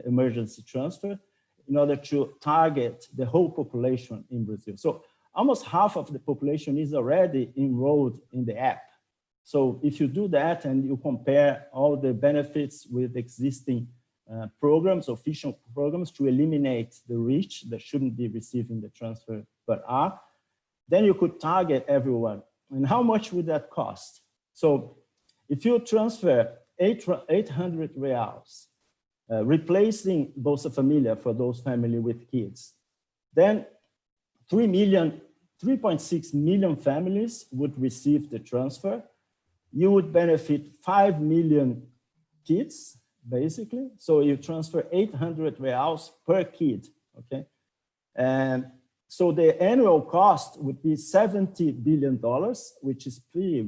emergency transfer in order to target the whole population in Brazil. So almost half of the population is already enrolled in the app. So if you do that and you compare all the benefits with existing programs, official programs, to eliminate the rich that shouldn't be receiving the transfer but are, then you could target everyone. And how much would that cost? So if you transfer 800 reals, replacing Bolsa Familia for those families with kids, then 3.6 million families would receive the transfer. You would benefit 5 million kids, basically. So you transfer 800 reals per kid, okay? And so the annual cost would be $70 billion, which is pretty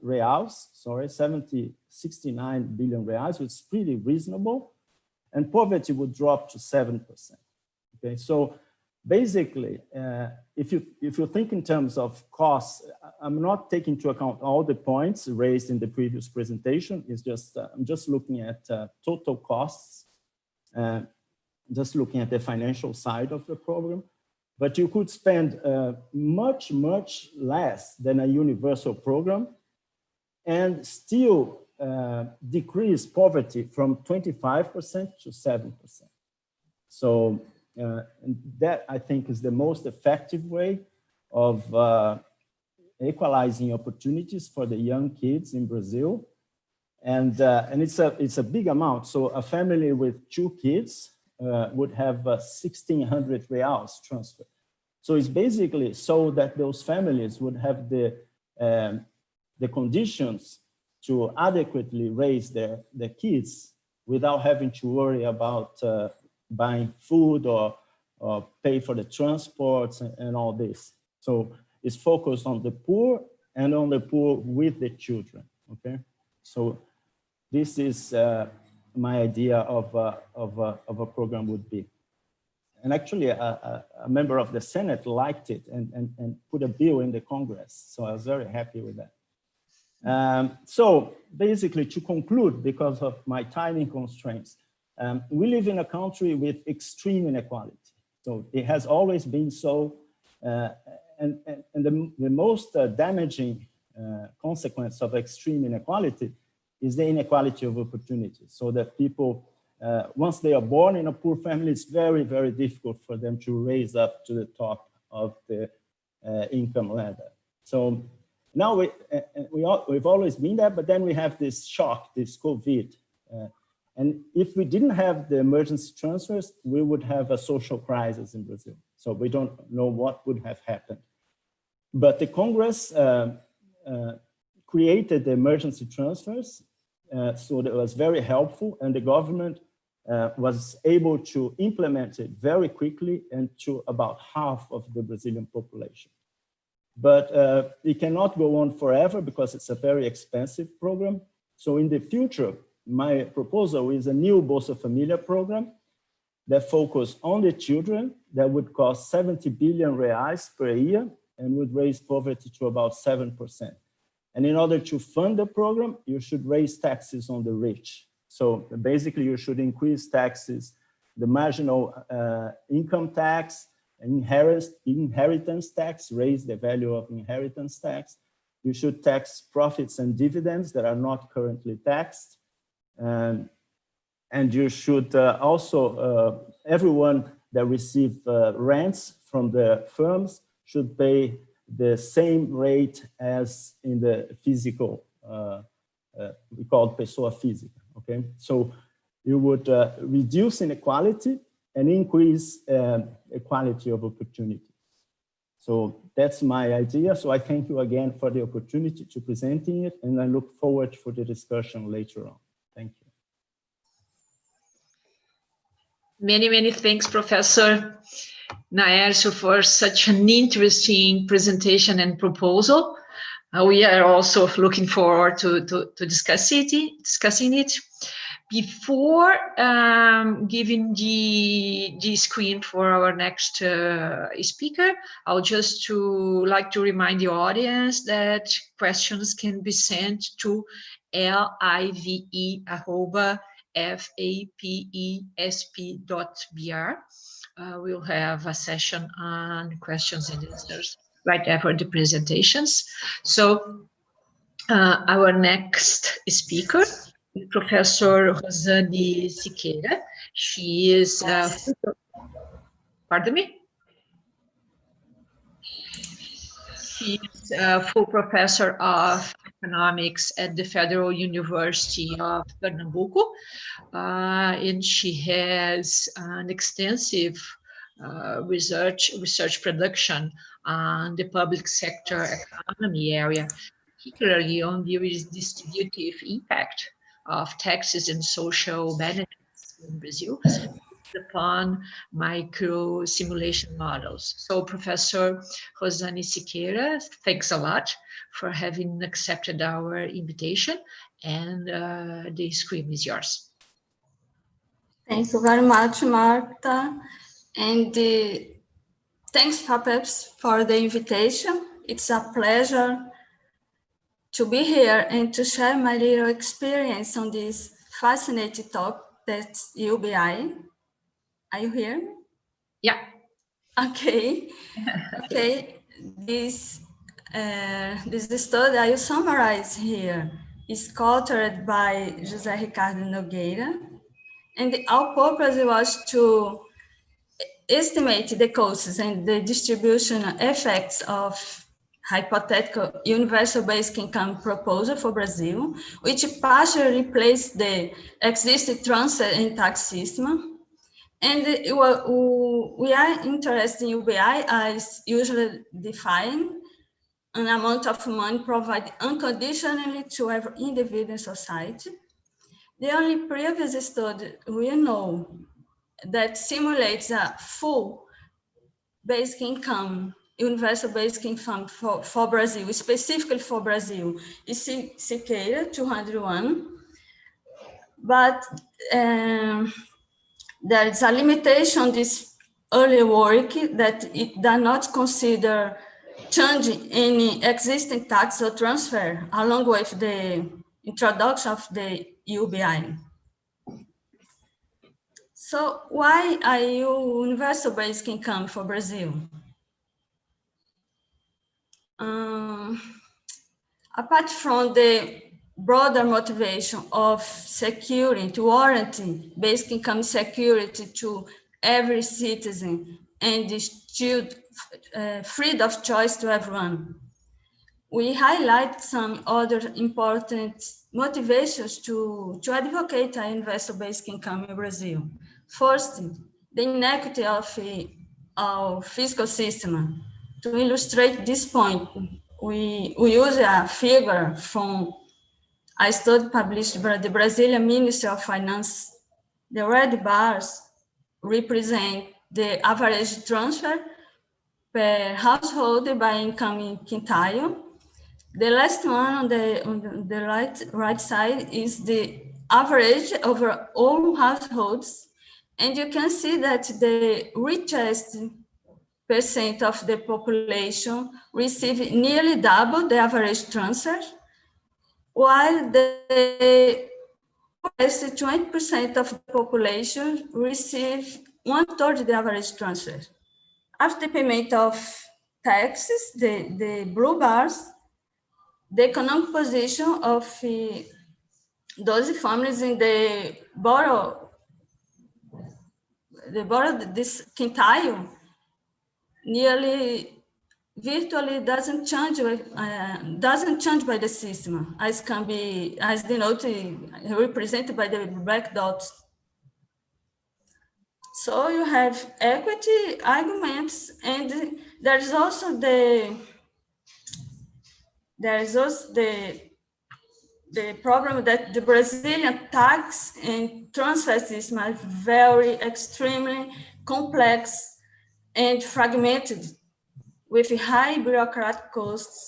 reals, sorry, 69 billion reals, which is pretty reasonable. And poverty would drop to 7%, okay? So basically, if you think in terms of costs, I'm not taking into account all the points raised in the previous presentation. It's just I'm just looking at total costs, just looking at the financial side of the program. But you could spend much less than a universal program, and still decrease poverty from 25% to 7%. So. And that, I think, is the most effective way of equalizing opportunities for the young kids in Brazil. And it's a big amount. So a family with 2 kids would have 1,600 reals transfer. So it's basically so that those families would have the conditions to adequately raise their kids without having to worry about buying food or pay for the transports and all this. So it's focused on the poor and on the poor with the children, okay? So this is my idea of a program would be. And actually a member of the Senate liked it and put a bill in the Congress. So I was very happy with that. So basically, to conclude, because of my timing constraints, we live in a country with extreme inequality. So it has always been so. And the most damaging consequence of extreme inequality is the inequality of opportunity. So that people once they are born in a poor family, it's very, very difficult for them to raise up to the top of the income ladder. So now we've always been there, but then we have this shock, this COVID. And if we didn't have the emergency transfers, we would have a social crisis in Brazil. So we don't know what would have happened. But the Congress created the emergency transfers, so that was very helpful, and the government was able to implement it very quickly and to about half of the Brazilian population. But it cannot go on forever because it's a very expensive program. So in the future, my proposal is a new Bolsa Família program that focuses on the children, that would cost 70 billion reais per year and would raise poverty to about 7%. And in order to fund the program, you should raise taxes on the rich. So basically you should increase taxes, the marginal income tax, inheritance tax, raise the value of inheritance tax. You should tax profits and dividends that are not currently taxed. And you should also, everyone that receives rents from the firms should pay the same rate as in the physical, we call it pessoa física, okay? So you would reduce inequality and increase equality of opportunity. So that's my idea. So I thank you again for the opportunity to presenting it, and I look forward for the discussion later on. Thank you. Many, many thanks, Professor Naércio, for such an interesting presentation and proposal. We are also looking forward to discussing it. Before giving the screen for our next speaker, I'll just like to remind the audience that questions can be sent to live@fapesp.br. We'll have a session on questions and answers right after the presentations. So our next speaker, Professor Rozane Siqueira. She is, pardon me? She is a full professor of economics at the Federal University of Pernambuco, and she has an extensive research production on the public sector economy area, particularly on the redistributive impact of taxes and social benefits in Brazil upon micro simulation models. So Professor Rozane Siqueira, thanks a lot for having accepted our invitation, and the screen is yours. Thank you very much, Marta, and thanks, FAPESP, for the invitation. It's a pleasure to be here and to share my little experience on this fascinating topic, that's UBI. Are you here? Yeah. Okay. Okay. This study I will summarize here is co-authored by José Ricardo Nogueira, and our purpose was to estimate the costs and the distribution effects of hypothetical universal basic income proposal for Brazil, which partially replaced the existing transfer and tax system. And we are interested in UBI as usually defined an amount of money provided unconditionally to every individual in society. The only previous study we know that simulates a full basic income, universal basic income for Brazil, specifically for Brazil, is Siqueira 201. But there is a limitation on this early work that it does not consider changing any existing tax or transfer along with the introduction of the UBI. So why a universal basic income for Brazil? Apart from the broader motivation of securing, to warranty basic income security to every citizen and still freedom of choice to everyone. We highlight some other important motivations to advocate an universal basic income in Brazil. First, the inequity of our fiscal system. To illustrate this point, we use a figure from a study published by the Brazilian Ministry of Finance. The red bars represent the average transfer per household by income in quintile. The last one on the right side is the average over all households. And you can see that the richest percent of the population receive nearly double the average transfer, while the poorest 20% of the population receive 1/3 the average transfer. After the payment of taxes, the blue bars, the economic position of those families in the borough this quintile nearly virtually doesn't change by the system, as can be as denoted represented by the black dots. So you have equity arguments, and there is also the problem that the Brazilian tax and transfer system are very extremely complex and fragmented, with high bureaucratic costs,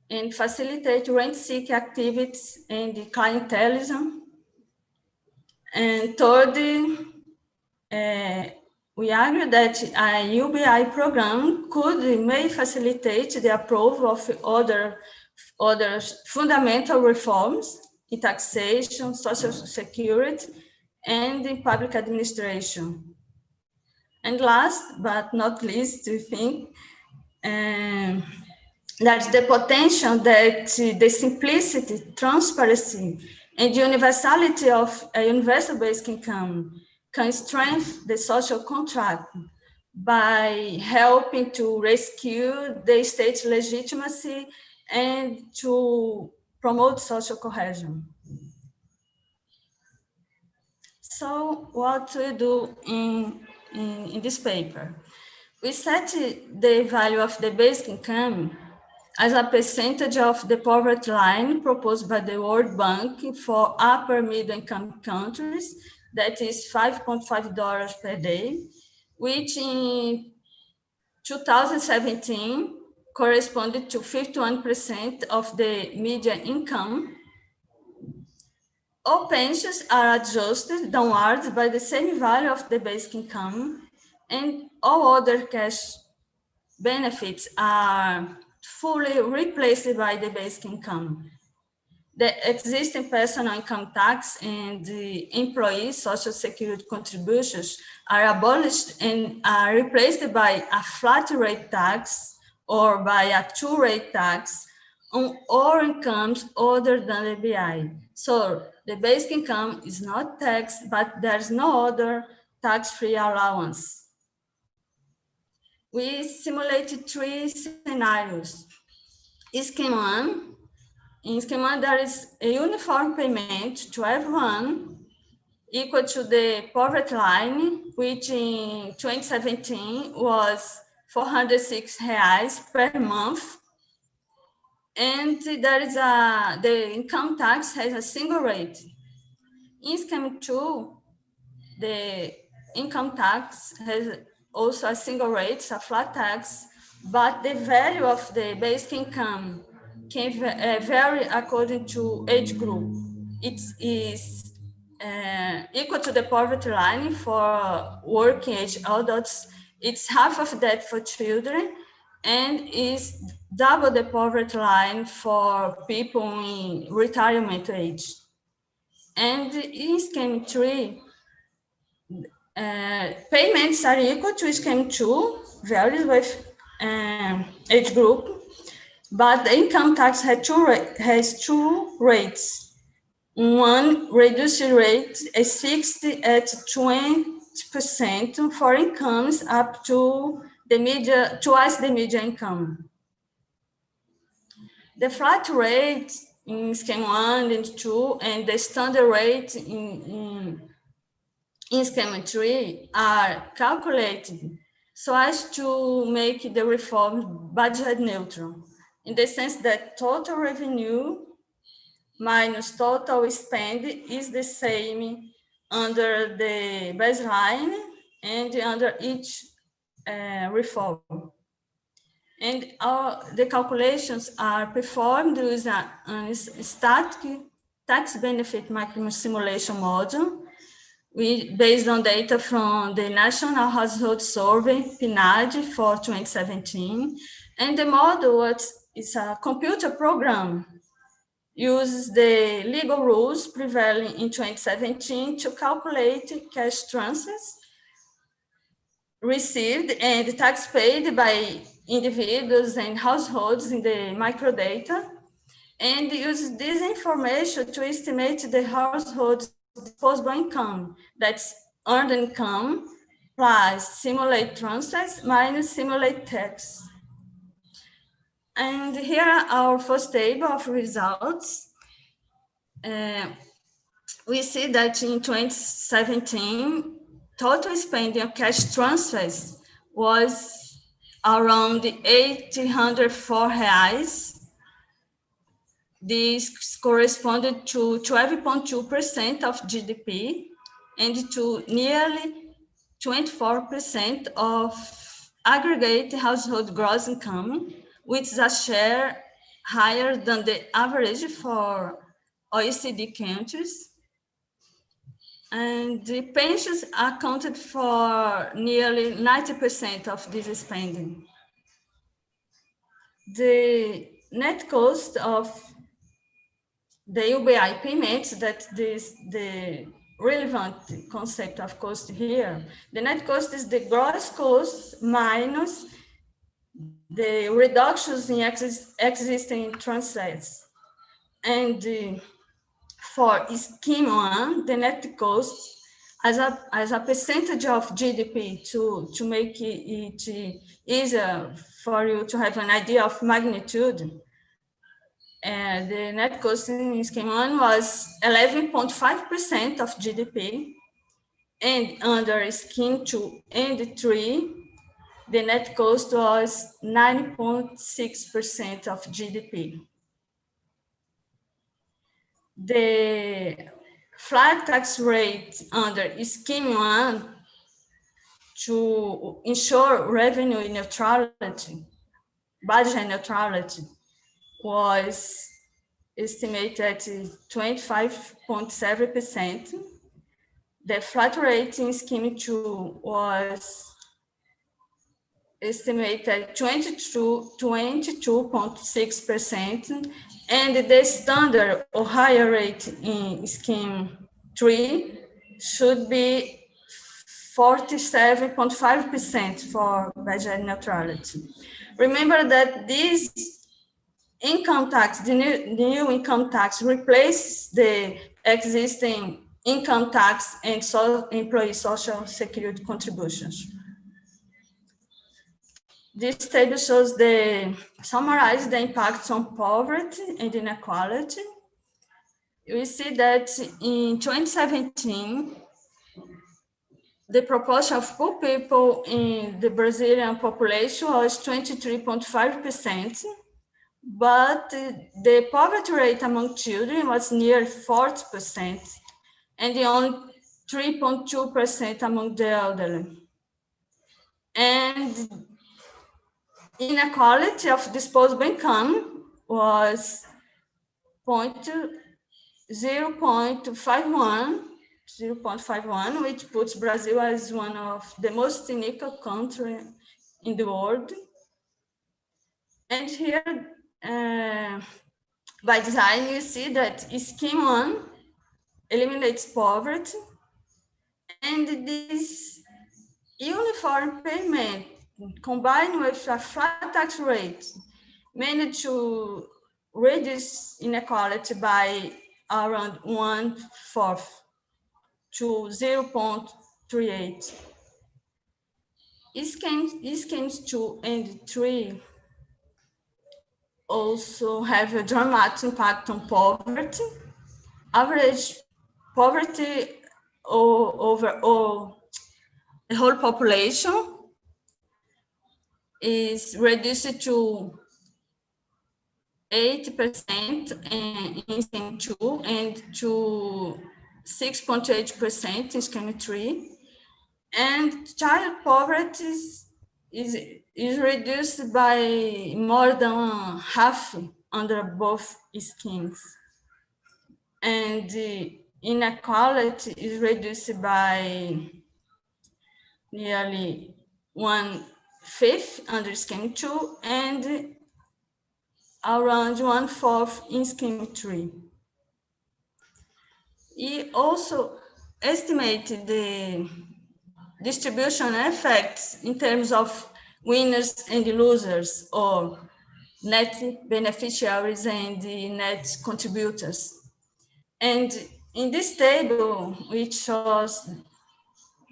and facilitate rent-seeking activities and clientelism. And third, we argue that a UBI program may facilitate the approval of other fundamental reforms in taxation, social security, and in public administration. And last but not least, we think there's the potential that the simplicity, transparency, and universality of a universal basic income can strengthen the social contract by helping to rescue the state's legitimacy and to promote social cohesion. So what we do in this paper? We set the value of the basic income as a percentage of the poverty line proposed by the World Bank for upper middle income countries, that is $5.5 per day, which in 2017 corresponded to 51% of the median income. All pensions are adjusted downwards by the same value of the basic income, and all other cash benefits are fully replaced by the basic income. The existing personal income tax and the employee social security contributions are abolished and are replaced by a flat rate tax or by a two-rate tax on all incomes other than the BI. So the basic income is not taxed, but there's no other tax-free allowance. We simulated 3 scenarios. Scheme 1, in Scheme 1, there is a uniform payment to everyone equal to the poverty line, which in 2017 was R$406 per month. And there is the income tax has a single rate. In Scheme 2, the income tax has also a single rate, a flat tax, but the value of the basic income can vary according to age group. It is equal to the poverty line for working age adults. It's half of that for children, and is double the poverty line for people in retirement age. And in Scheme 3, payments are equal to Scheme 2, varies with age group, but the income tax has two rates. One reduced rate is fixed at 20% for incomes up to twice the median income. The flat rate in scheme 1 and 2 and the standard rate in scheme 3 are calculated so as to make the reform budget neutral, in the sense that total revenue minus total spend is the same under the baseline and under each reform. And the calculations are performed with a static tax benefit maximum simulation model based on data from the National Household Survey, PNAD, for 2017. And the model is a computer program, uses the legal rules prevailing in 2017 to calculate cash transfers received and tax paid by individuals and households in the microdata, and uses this information to estimate the household's disposable income, that's earned income plus simulate transfers minus simulate tax. And here are our first table of results. We see that in 2017, total spending on cash transfers was around 804 reais. This corresponded to 12.2% of GDP and to nearly 24% of aggregate household gross income, which is a share higher than the average for OECD countries. And the pensions accounted for nearly 90% of this spending. The net cost of the UBI payments, that is the relevant concept of cost here. The net cost is the gross cost minus the reductions in existing transfers. And for scheme 1, the net cost as a percentage of GDP to make it easier for you to have an idea of magnitude. The net cost in scheme 1 was 11.5% of GDP, and under scheme 2 and 3, the net cost was 9.6% of GDP. The flat tax rate under scheme 1 to ensure revenue neutrality, budget neutrality, was estimated at 25.7%. The flat rate in scheme 2 was estimated at 22.6%, and the standard or higher rate in scheme 3 should be 47.5% for budget neutrality. Remember that this income tax, the new income tax, replaces the existing income tax and employee social security contributions. This table shows summarizes the impacts on poverty and inequality. We see that in 2017, the proportion of poor people in the Brazilian population was 23.5%, but the poverty rate among children was near 40%, and only 3.2% among the elderly. And inequality of disposable income was 0.51, which puts Brazil as one of the most unequal countries in the world. And here, by design, you see that scheme 1 eliminates poverty, and this uniform payment combined with a flat tax rate managed to reduce inequality by around 1/4 to 0.38. Schemes 2 and 3 also have a dramatic impact on poverty. Average poverty over the whole population is reduced to 80% in scheme 2 and to 6.8% in scheme 3. And child poverty is reduced by more than half under both schemes. And the inequality is reduced by nearly 1/5 under scheme 2 and around 1/4 in scheme 3. He also estimated the distribution effects in terms of winners and losers, or net beneficiaries and the net contributors. And in this table, which shows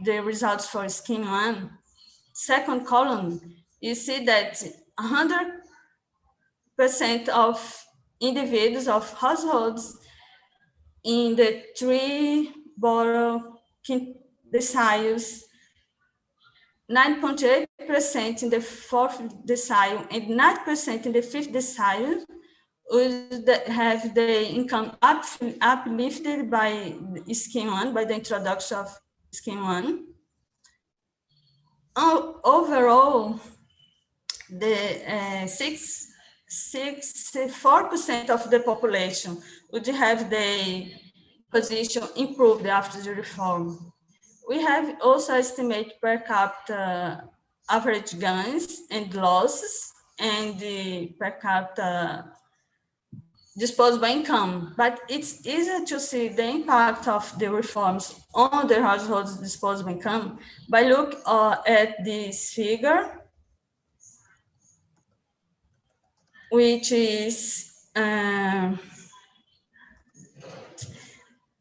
the results for scheme 1, second column, you see that 100% of individuals, of households in the 3 borough deciles, 9.8% in the 4th decile and 9% in the 5th decile would have the income uplifted by scheme 1, by the introduction of scheme 1. Overall, the 64% of the population would have the position improved after the reform. We have also estimated per capita average gains and losses and the per capita disposable income, but it's easier to see the impact of the reforms on the household's disposable income by look at this figure, which is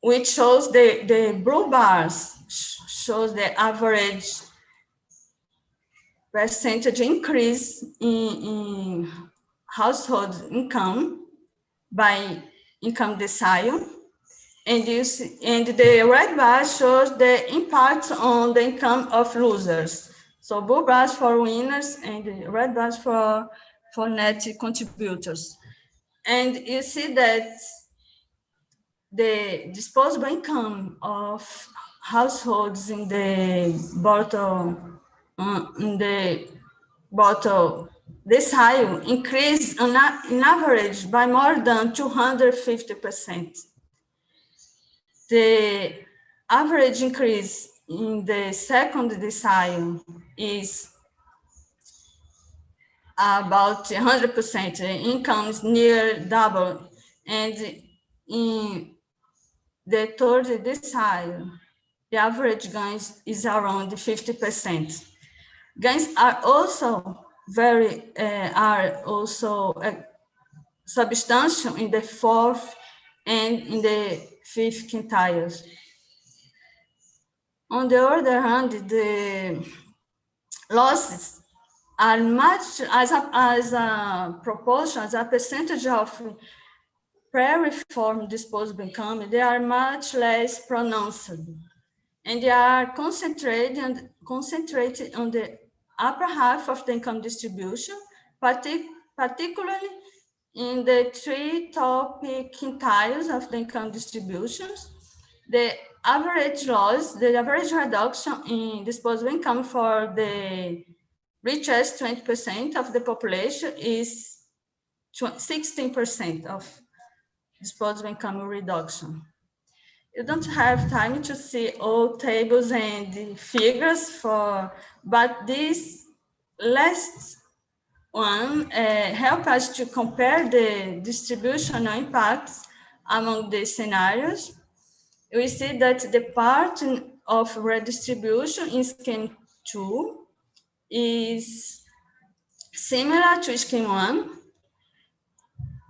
which shows the blue bars shows the average percentage increase in household income by income decile, and the red bar shows the impact on the income of losers. So blue bars for winners and the red bars for net contributors. And you see that the disposable income of households in the bottom decile increased on average by more than 250%. The average increase in the second decile is about 100%. Incomes near double, and in the third decile, the average gains is around 50%. Gains are also substantial in the 4th and in the 5th quintiles. On the other hand, the losses are much as a proportion, as a percentage of pre-reform disposable income, they are much less pronounced, and they are concentrated on the upper half of the income distribution, particularly in the 3 top quintiles of the income distributions. The average loss, the average reduction in disposable income for the richest 20% of the population is 16% of disposable income reduction. You don't have time to see all tables and figures but this last one help us to compare the distributional impacts among the scenarios. We see that the part of redistribution in scheme 2 is similar to scheme 1,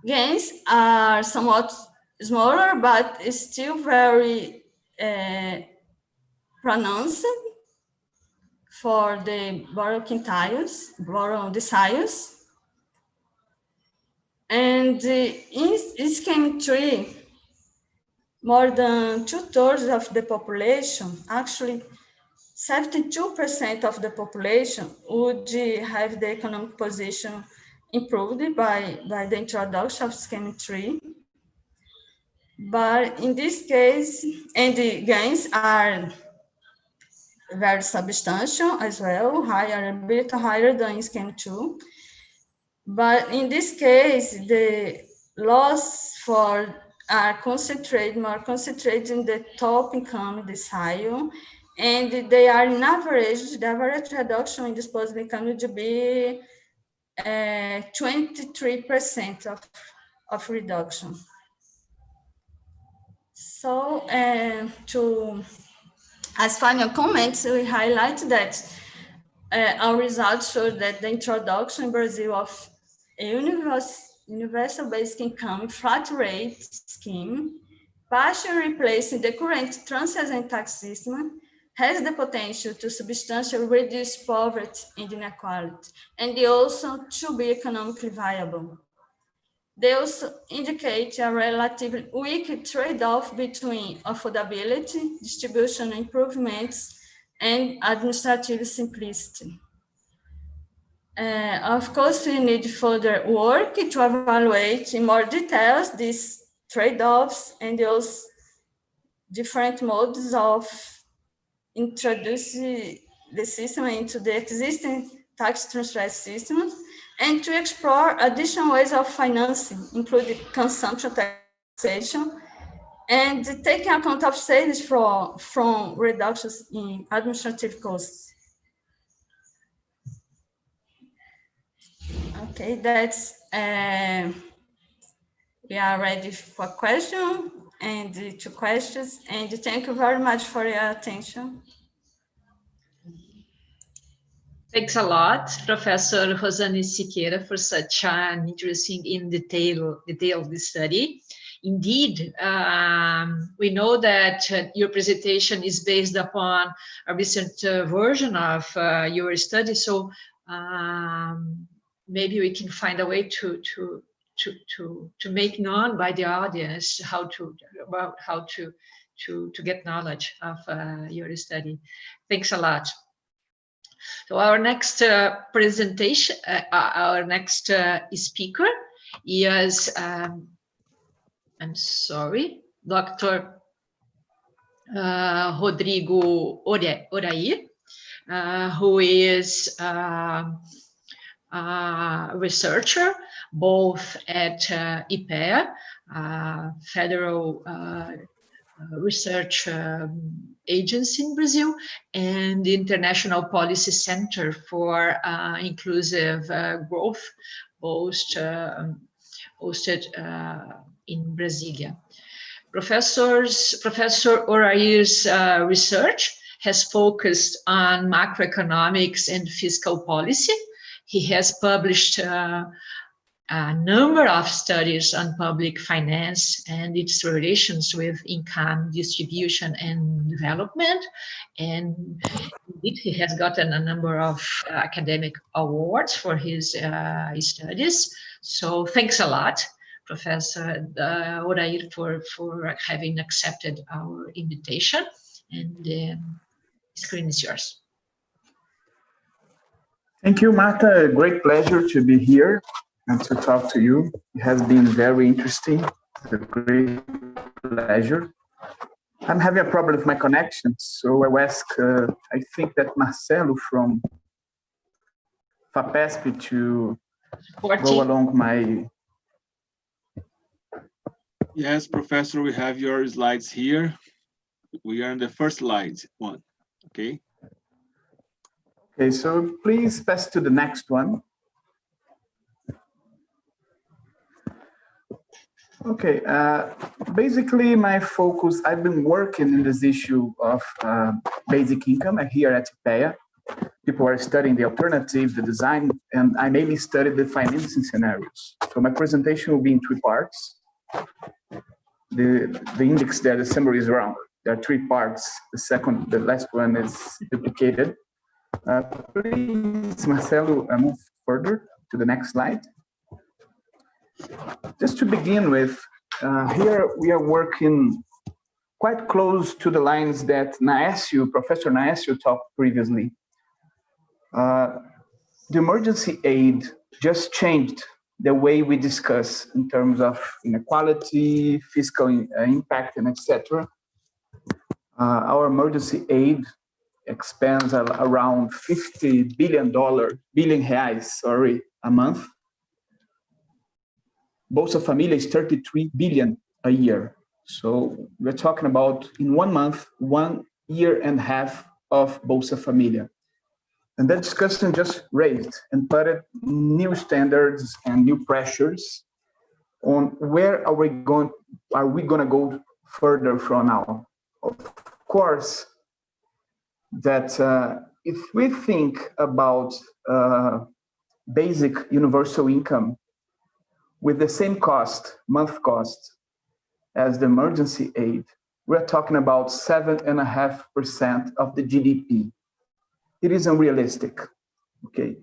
gains are somewhat smaller, but still very pronounced for the boron deciles. And in scheme 3, more than 2/3 of the population, actually 72% of the population would have the economic position improved by the introduction of scheme 3. But in this case, and the gains are very substantial as well, a bit higher than scheme 2. But in this case, the loss are more concentrated in the top income decile, and they are in average, the average reduction in disposable income would be 23% of reduction. So as final comments, we highlight that our results show that the introduction in Brazil of a universal basic income flat rate scheme, partially replacing the current transient tax system, has the potential to substantially reduce poverty and inequality, and also to be economically viable. They also indicate a relatively weak trade-off between affordability, distribution improvements, and administrative simplicity. Of course, we need further work to evaluate in more details these trade-offs and those different modes of introducing the system into the existing tax transfer system, and to explore additional ways of financing, including consumption taxation, and taking account of savings from reductions in administrative costs. Okay, that's, we are ready for question and 2 questions, and thank you very much for your attention. Thanks a lot, Professor Rozane Siqueira, for such an interesting detailed study. Indeed, we know that your presentation is based upon a recent version of your study, so maybe we can find a way to make known by the audience how to get knowledge of your study. Thanks a lot. So our next presentation, our next speaker is, I'm sorry, Dr. Rodrigo Orair, who is a researcher both at IPEA, Federal Research Agency in Brazil, and the International Policy Center for Inclusive Growth, hosted in Brasilia. Professor Orair's research has focused on macroeconomics and fiscal policy. He has published a number of studies on public finance and its relations with income distribution and development. And indeed, he has gotten a number of academic awards for his studies. So thanks a lot, Professor Orair, for having accepted our invitation. And the screen is yours. Thank you, Marta. A great pleasure to be here and to talk to you. It has been very interesting. It's a great pleasure. I'm having a problem with my connection, so I'll ask, I think that Marcelo from FAPESP to go along my... Yes, Professor, we have your slides here. We are on the first slide, one, okay? Okay, so please pass to the next one. Okay, basically my focus, I've been working in this issue of basic income here at IPEA. people are studying the alternative, the design, and I mainly studied the financing scenarios. So my presentation will be in 3 parts. The index there, the summary is around. There are 3 parts. The last one is duplicated. Please, Marcelo, move further to the next slide. Just to begin with, here we are working quite close to the lines that Naércio, Professor Naércio talked previously. The emergency aid just changed the way we discuss in terms of inequality, fiscal impact, and etc. Our emergency aid expands around $50 billion a month. Bolsa Familia is 33 billion a year. So we're talking about in 1 month, 1.5 years of Bolsa Familia. And that discussion just raised and put new standards and new pressures on where are we going to go further from now. Of course, that if we think about basic universal income with the same cost, month cost, as the emergency aid, we're talking about 7.5% of the GDP. It is unrealistic, okay?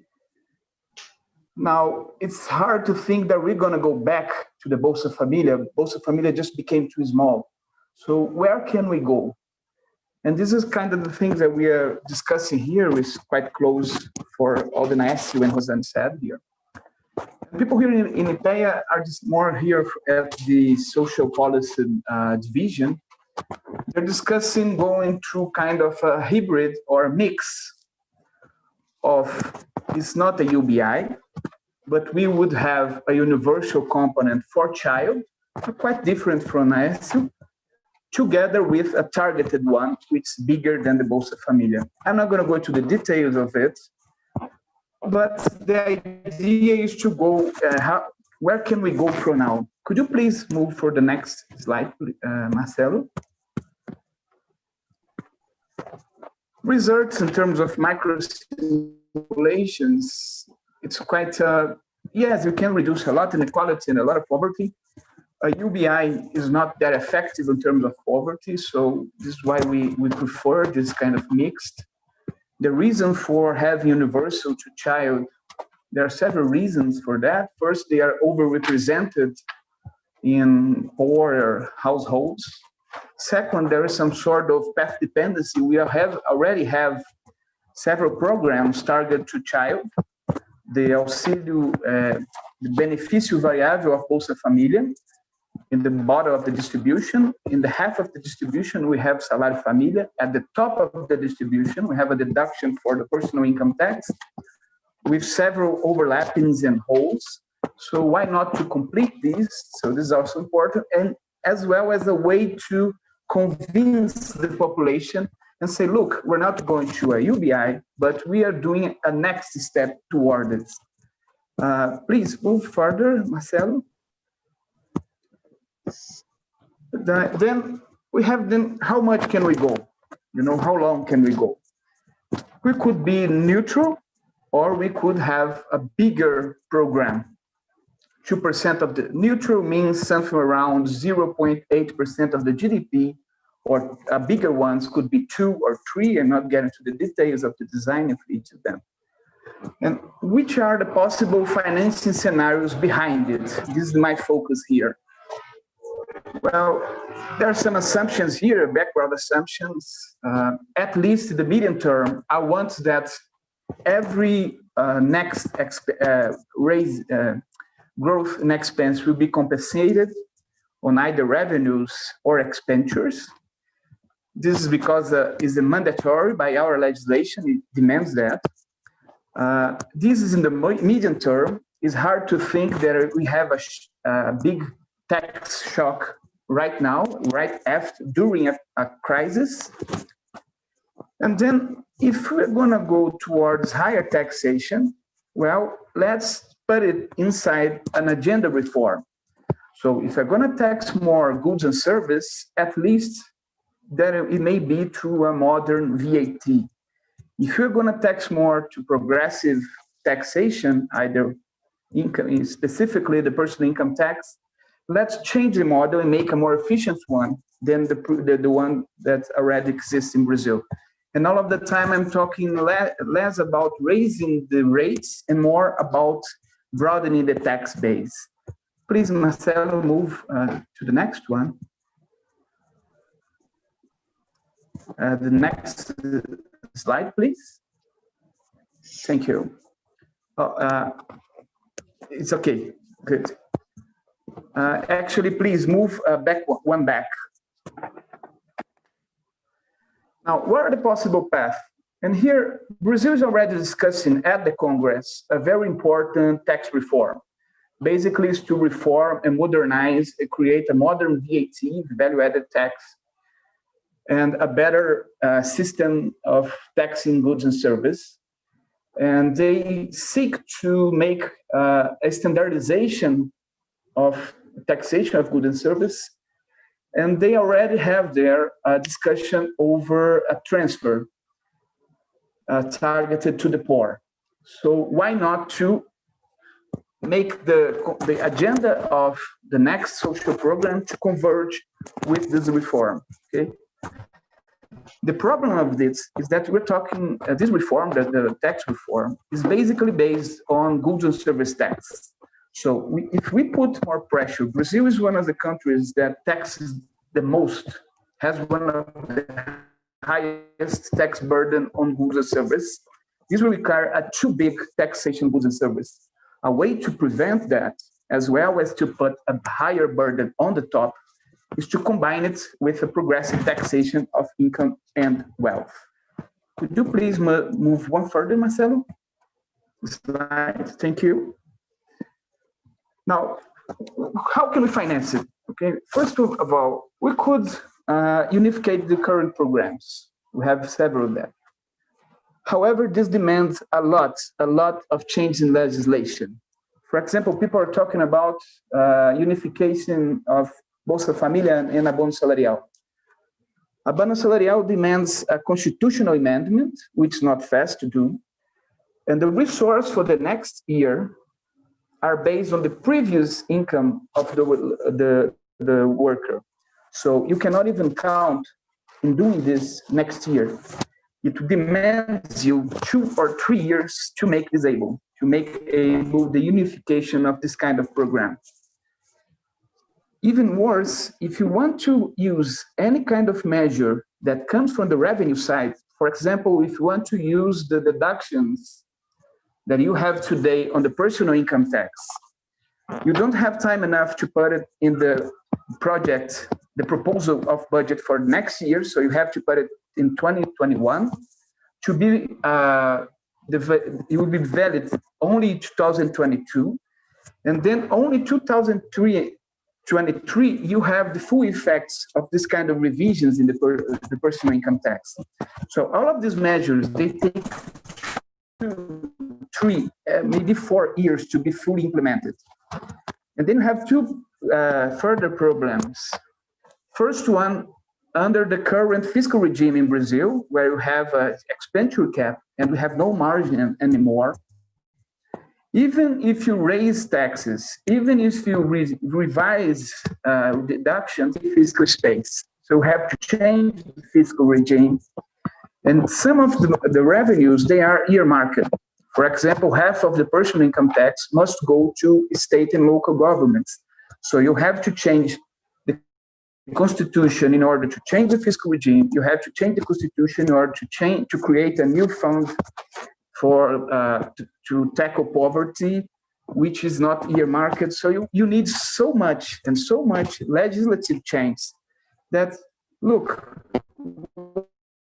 Now, it's hard to think that we're gonna go back to the Bolsa Familia. Bolsa Familia just became too small. So where can we go? And this is kind of the things that we are discussing here, which is quite close for all the Naércio and Rozane said here. People here in IPEA are just more here at the social policy division. They're discussing going through kind of a hybrid or a mix of, it's not a UBI, but we would have a universal component for child, quite different from Naércio, together with a targeted one, which is bigger than the Bolsa Familia. I'm not going to go into the details of it, but the idea is to go, where can we go from now? Could you please move for the next slide, Marcelo? Results in terms of micro simulations, it's quite, yes, you can reduce a lot inequality and a lot of poverty. A UBI is not that effective in terms of poverty, so this is why we prefer this kind of mixed. The reason for having universal to child, there are several reasons for that. First, they are overrepresented in poorer households. Second, there is some sort of path dependency. We already have several programs targeted to child. The auxílio, the benefício variável of Bolsa Familia, in the bottom of the distribution. In the half of the distribution, we have Salário Família. At the top of the distribution, we have a deduction for the personal income tax with several overlappings and holes. So why not to complete these? So this is also important, and as well as a way to convince the population and say, look, we're not going to a UBI, but we are doing a next step toward it. Please move further, Marcelo. Then we have, how much can we go? You know, how long can we go? We could be neutral, or we could have a bigger program. 2% of the neutral means something around 0.8% of the GDP, or bigger ones could be 2 or 3, and not get into the details of the design of each of them. And which are the possible financing scenarios behind it? This is my focus here. Well, there are some assumptions here, background assumptions. At least in the medium term, I want that every next growth and expense will be compensated on either revenues or expenditures. This is because it's mandatory by our legislation, it demands that. This is in the medium term. It's hard to think that we have a big tax shock right now, right after, during a crisis. And then if we're gonna go towards higher taxation, well, let's put it inside an agenda reform. So if we're gonna tax more goods and service, at least that it may be through a modern VAT. If you're going to tax more to progressive taxation, either income, specifically the personal income tax, let's change the model and make a more efficient one than the one that already exists in Brazil. And all of the time, I'm talking less about raising the rates and more about broadening the tax base. Please, Marcelo, move to the next one. The next slide, please. Thank you. It's okay. Good. Actually, please move one back. Now, what are the possible paths? And here, Brazil is already discussing at the Congress a very important tax reform. Basically, is to reform and modernize and create a modern VAT, value-added tax, and a better system of taxing goods and service. And they seek to make a standardization of taxation of goods and service. And they already have their discussion over a transfer targeted to the poor. So why not to make the agenda of the next social program to converge with this reform, okay? The problem of this is that we're talking, this reform, the tax reform, is basically based on goods and service tax. So if we put more pressure, Brazil is one of the countries that taxes the most, has one of the highest tax burden on goods and service. This will require a too big taxation goods and service. A way to prevent that, as well as to put a higher burden on the top, is to combine it with a progressive taxation of income and wealth. Could you please move one further, Marcelo? Slide, thank you. Now, how can we finance it? Okay, first of all, we could unificate the current programs. We have several of them. However, this demands a lot of change in legislation. For example, people are talking about unification of Bolsa Família and Abono Salarial. Abono Salarial demands a constitutional amendment, which is not fast to do. And the resource for the next year are based on the previous income of the worker. So you cannot even count in doing this next year. It demands you 2 or 3 years to make this able, to make able the unification of this kind of program. Even worse, if you want to use any kind of measure that comes from the revenue side, for example, if you want to use the deductions that you have today on the personal income tax, you don't have time enough to put it in the project, the proposal of budget for next year, so you have to put it in 2021 to be, it will be valid only 2022, and then only 2023, you have the full effects of this kind of revisions in the personal income tax. So all of these measures, they take 2, 3, maybe 4 years to be fully implemented. And then you have 2 further problems. First one, under the current fiscal regime in Brazil, where you have an expenditure cap and we have no margin anymore, even if you raise taxes, even if you revise deductions in fiscal space, so you have to change the fiscal regime. And some of the revenues, they are earmarked. For example, half of the personal income tax must go to state and local governments. So you have to change the constitution in order to change the fiscal regime. You have to change the constitution in order to create a new fund for to tackle poverty, which is not earmarked. So you need so much legislative change that, look,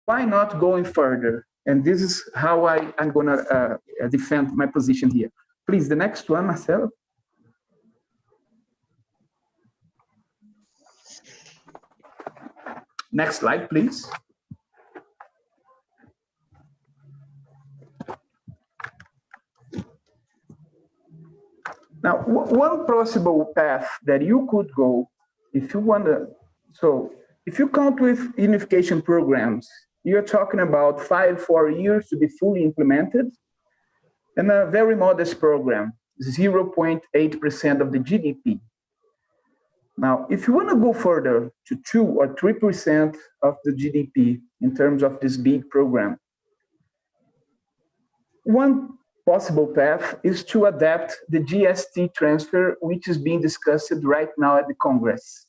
why not going further? And this is how I'm going to defend my position here. Please, the next one, Marcelo. Next slide, please. Now, one possible path that you could go, if you want to, so if you count with unification programs you're talking about 4 years to be fully implemented, and a very modest program, 0.8% of the GDP. Now, if you want to go further to 2 or 3% of the GDP in terms of this big program, one possible path is to adapt the GST transfer, which is being discussed right now at the Congress.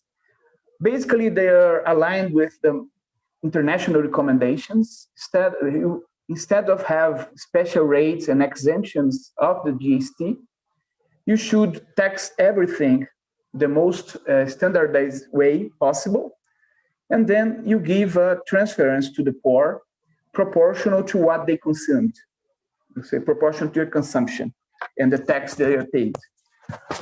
Basically, they are aligned with the international recommendations. Instead of have special rates and exemptions of the GST, you should tax everything the most standardized way possible, and then you give a transference to the poor proportional to what they consumed. You say proportional to your consumption and the tax they are paid.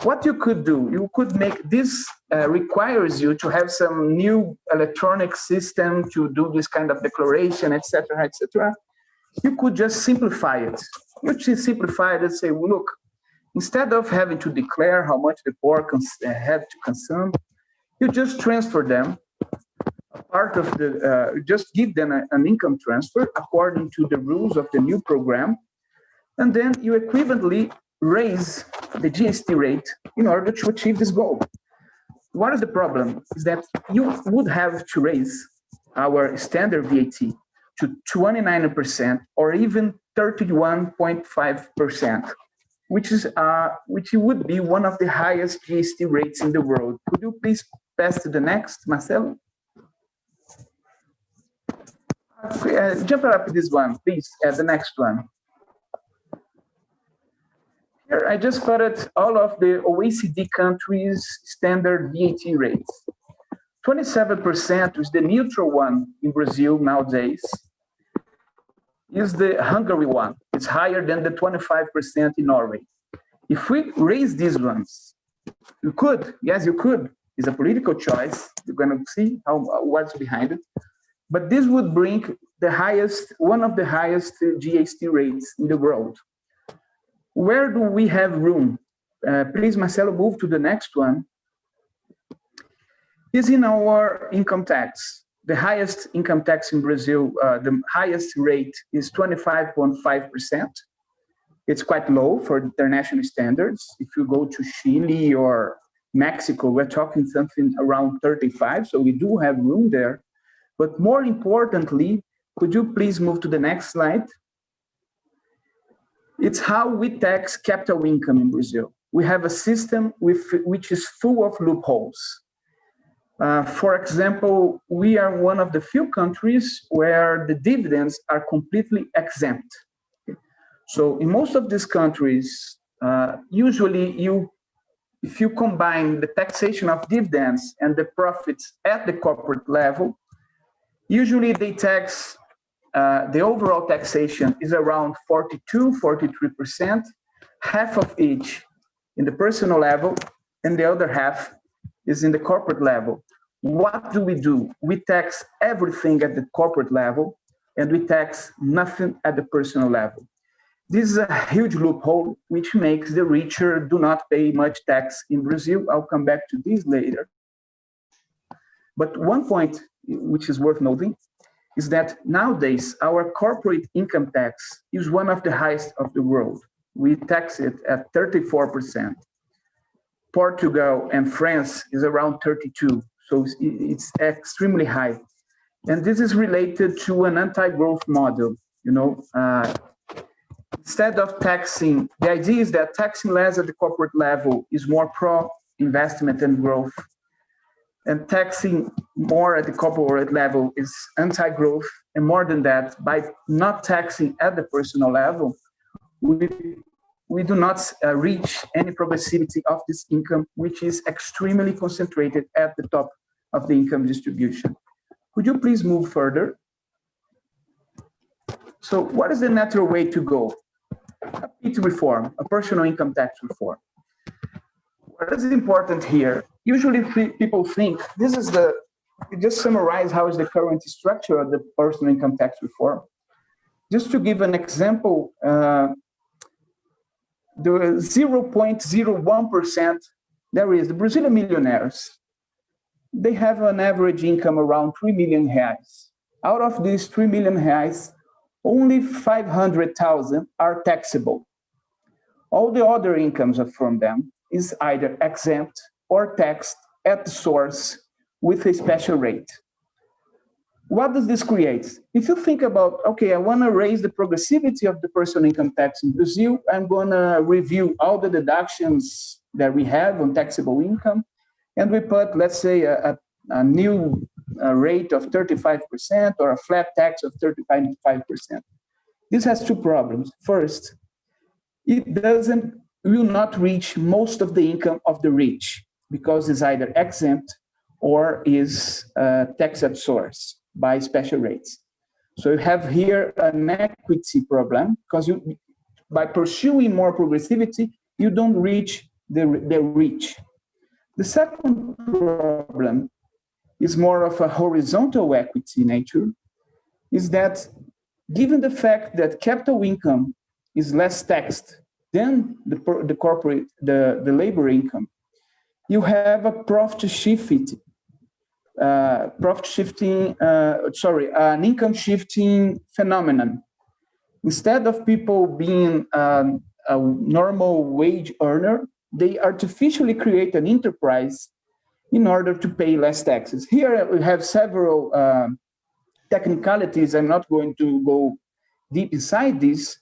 What you could do, you could make this requires you to have some new electronic system to do this kind of declaration, etc., etc. You could just simplify it. You just simplify it and say, well, look, instead of having to declare how much the poor have to consume, you just transfer them a part of the, just give them an income transfer according to the rules of the new program, and then you equivalently raise the GST rate in order to achieve this goal. What is the problem? Is that you would have to raise our standard VAT to 29% or even 31.5%, which would be one of the highest GST rates in the world. Could you please pass to the next, Marcelo? Jump up this one, please, the next one. Here, I just plotted all of the OECD countries' standard VAT rates. 27% is the neutral one in Brazil nowadays. Is the Hungary one. It's higher than the 25% in Norway. If we raise these ones, you could, yes, you could. It's a political choice. You're going to see what's behind it. But this would bring the highest, one of the highest GST rates in the world. Where do we have room? Please, Marcelo, move to the next one. Is in our income tax. The highest income tax in Brazil, the highest rate is 25.5%. It's quite low for international standards. If you go to Chile or Mexico, we're talking something around 35%, so we do have room there. But more importantly, could you please move to the next slide? It's how we tax capital income in Brazil. We have a system which is full of loopholes. For example, we are one of the few countries where the dividends are completely exempt. So in most of these countries, usually if you combine the taxation of dividends and the profits at the corporate level, usually they tax, the overall taxation is around 43%, half of each in the personal level, and the other half is in the corporate level. What do? We tax everything at the corporate level, and we tax nothing at the personal level. This is a huge loophole, which makes the richer do not pay much tax in Brazil. I'll come back to this later. But one point which is worth noting is that nowadays our corporate income tax is one of the highest of the world. We tax it at 34%. Portugal and France is around 32%, so it's extremely high. And this is related to an anti-growth model. Instead of taxing, the idea is that taxing less at the corporate level is more pro-investment and growth. And taxing more at the corporate level is anti-growth. And more than that, by not taxing at the personal level, we do not reach any progressivity of this income, which is extremely concentrated at the top of the income distribution. Could you please move further? So what is the natural way to go? A PIT reform, a personal income tax reform. What is important here? Usually people think, just summarize how is the current structure of the personal income tax reform. Just to give an example, the 0.01%, there is the Brazilian millionaires. They have an average income around 3 million reais. Out of these 3 million reais, only 500,000 are taxable. All the other incomes from them is either exempt or taxed at the source with a special rate. What does this create? If you think about, okay, I want to raise the progressivity of the personal income tax in Brazil, I'm going to review all the deductions that we have on taxable income, and we put, let's say, a new rate of 35% or a flat tax of 35%. This has two problems. First, it will not reach most of the income of the rich because it's either exempt or is taxed at source by special rates. So you have here an equity problem because by pursuing more progressivity, you don't reach the rich. The second problem is more of a horizontal equity nature, is that given the fact that capital income is less taxed than the labor income, you have a an income shifting phenomenon. Instead of people being a normal wage earner, they artificially create an enterprise in order to pay less taxes. Here we have several technicalities. I'm not going to go deep inside this,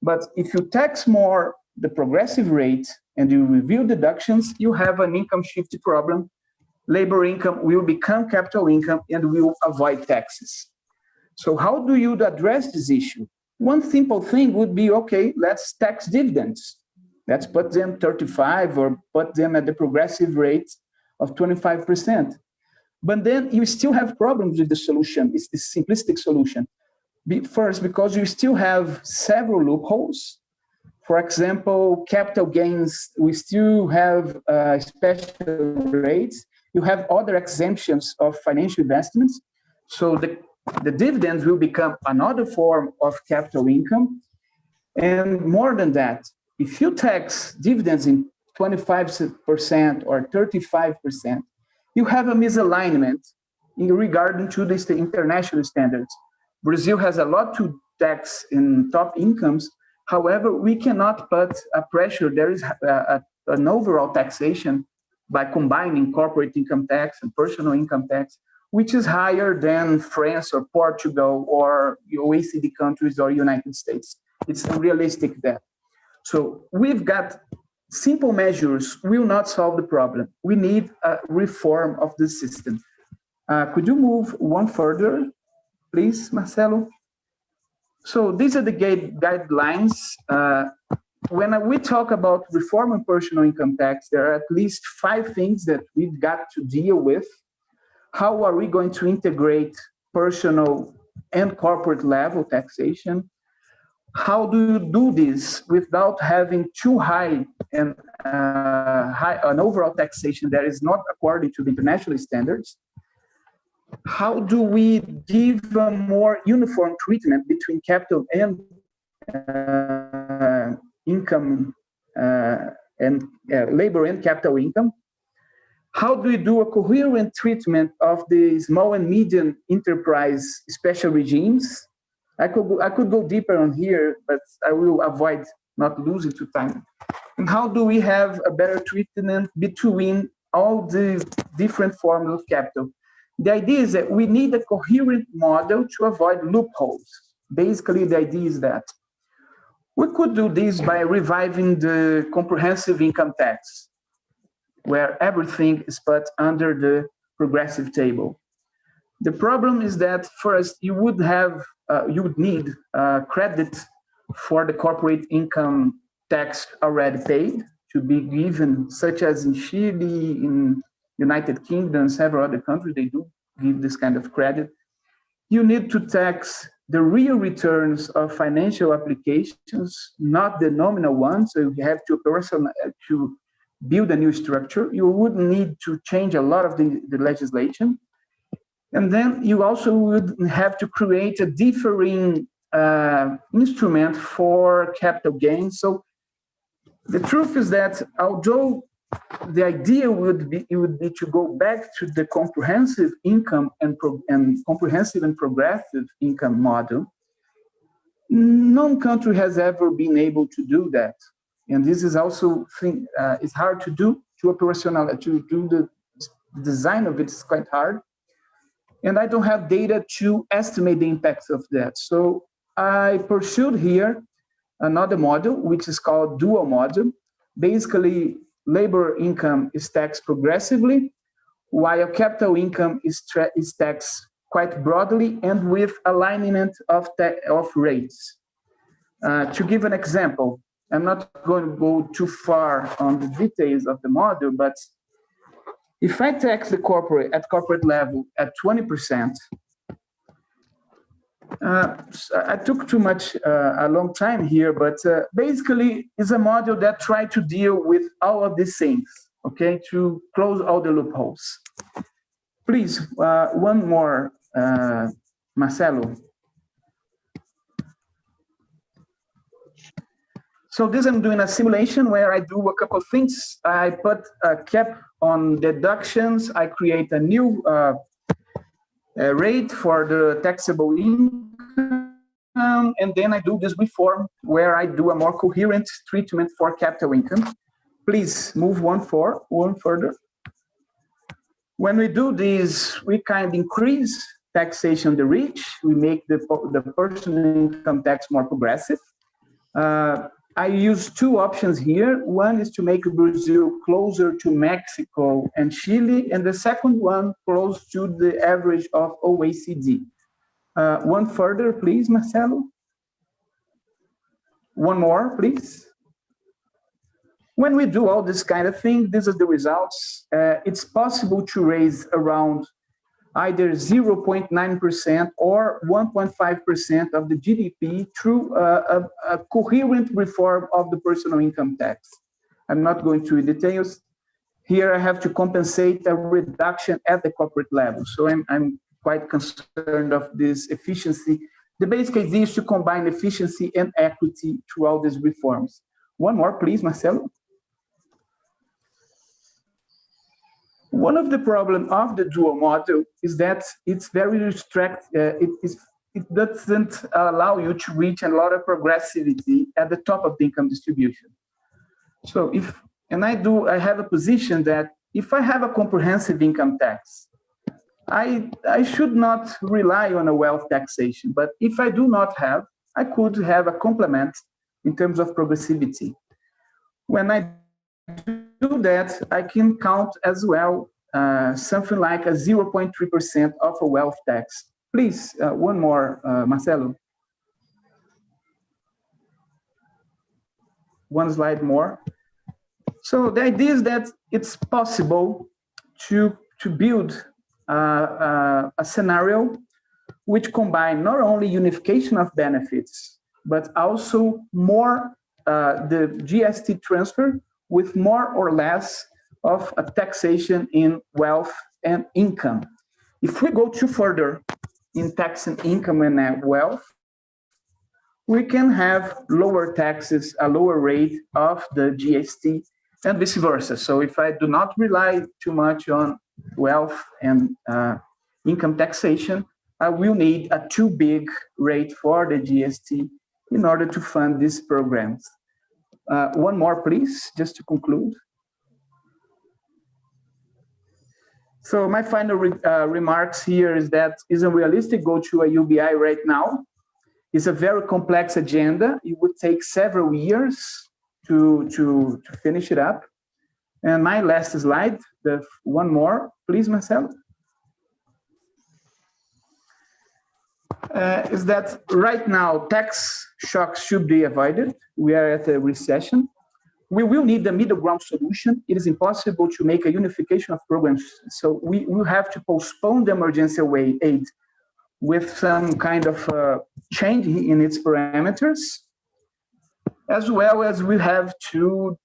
but if you tax more the progressive rate and you review deductions, you have an income shift problem. Labor income will become capital income and will avoid taxes. So how do you address this issue? One simple thing would be, okay, let's tax dividends. Let's put them 35 or put them at the progressive rate of 25%. But then you still have problems with the solution. It's the simplistic solution. First, because you still have several loopholes. For example, capital gains, we still have special rates. You have other exemptions of financial investments. So the dividends will become another form of capital income. And more than that, if you tax dividends in 25% or 35%, you have a misalignment in regard to the international standards. Brazil has a lot to tax in top incomes. However, we cannot put a pressure. There is an overall taxation by combining corporate income tax and personal income tax, which is higher than France or Portugal or OECD countries or United States. It's unrealistic that. So we've got simple measures will not solve the problem. We need a reform of the system. Could you move one further, please, Marcelo? So these are the guidelines. When we talk about reform and personal income tax, there are at least 5 things that we've got to deal with. How are we going to integrate personal and corporate level taxation? How do you do this without having too high an overall taxation that is not according to the international standards? How do we give a more uniform treatment between capital and income and labor and capital income? How do we do a coherent treatment of the small and medium enterprise special regimes? I could go deeper on here, but I will avoid not losing to time. And how do we have a better treatment between all the different forms of capital? The idea is that we need a coherent model to avoid loopholes. Basically, the idea is that we could do this by reviving the comprehensive income tax, where everything is put under the progressive table. The problem is that first you would need credit for the corporate income tax already paid to be given, such as in Chile, in United Kingdom, several other countries, they do give this kind of credit. You need to tax the real returns of financial applications, not the nominal ones. So you have to build a new structure. You would need to change a lot of the legislation. And then you also would have to create a differing instrument for capital gains. So the truth is that although the idea would be to go back to the comprehensive income and comprehensive and progressive income model. No country has ever been able to do that, and this is also it's hard to do, to operationalize, to do the design of it is quite hard, and I don't have data to estimate the impacts of that. So I pursued here another model, which is called dual model. Basically, labor income is taxed progressively, while capital income is taxed quite broadly and with alignment of rates. To give an example, I'm not going to go too far on the details of the model, but if I tax the corporate level at 20%, I took too much, a long time here, but basically it's a model that tries to deal with all of these things, okay, to close all the loopholes. Please, one more, Marcelo. So this I'm doing a simulation where I do a couple of things. I put a cap on deductions. I create a new rate for the taxable income, and then I do this reform where I do a more coherent treatment for capital income. Please move one further. When we do this, we kind of increase taxation on the rich. We make the personal income tax more progressive. I use two options here. One is to make Brazil closer to Mexico and Chile, and the second one close to the average of OECD. One further, please, Marcelo. One more, please. When we do all this kind of thing, this is the results. It's possible to raise around either 0.9% or 1.5% of the GDP through a coherent reform of the personal income tax. I'm not going through details. Here I have to compensate a reduction at the corporate level. So I'm quite concerned of this efficiency. The basic idea is to combine efficiency and equity through all these reforms. One more, please, Marcelo. One of the problems of the dual model is that it's very restricted. It doesn't allow you to reach a lot of progressivity at the top of the income distribution. So I have a position that if I have a comprehensive income tax, I should not rely on a wealth taxation. But if I do not have, I could have a complement in terms of progressivity. When I do that, I can count as well something like a 0.3% of a wealth tax. Please, one more, Marcelo. One slide more. So the idea is that it's possible to build a scenario which combine not only unification of benefits, but also more the GST transfer with more or less of a taxation in wealth and income. If we go too further in taxing income and wealth, we can have lower taxes, a lower rate of the GST, and vice versa. So if I do not rely too much on wealth and income taxation, I will need a too big rate for the GST in order to fund these programs. One more, please, just to conclude. So my final remarks here is that it's unrealistic to go to a UBI right now. It's a very complex agenda. It would take several years to finish it up. And my last slide, the one more, please, Marcelo. Is that right now tax shocks should be avoided. We are at a recession. We will need a middle ground solution. It is impossible to make a unification of programs. So we will have to postpone the emergency aid with some kind of change in its parameters, as well as we have to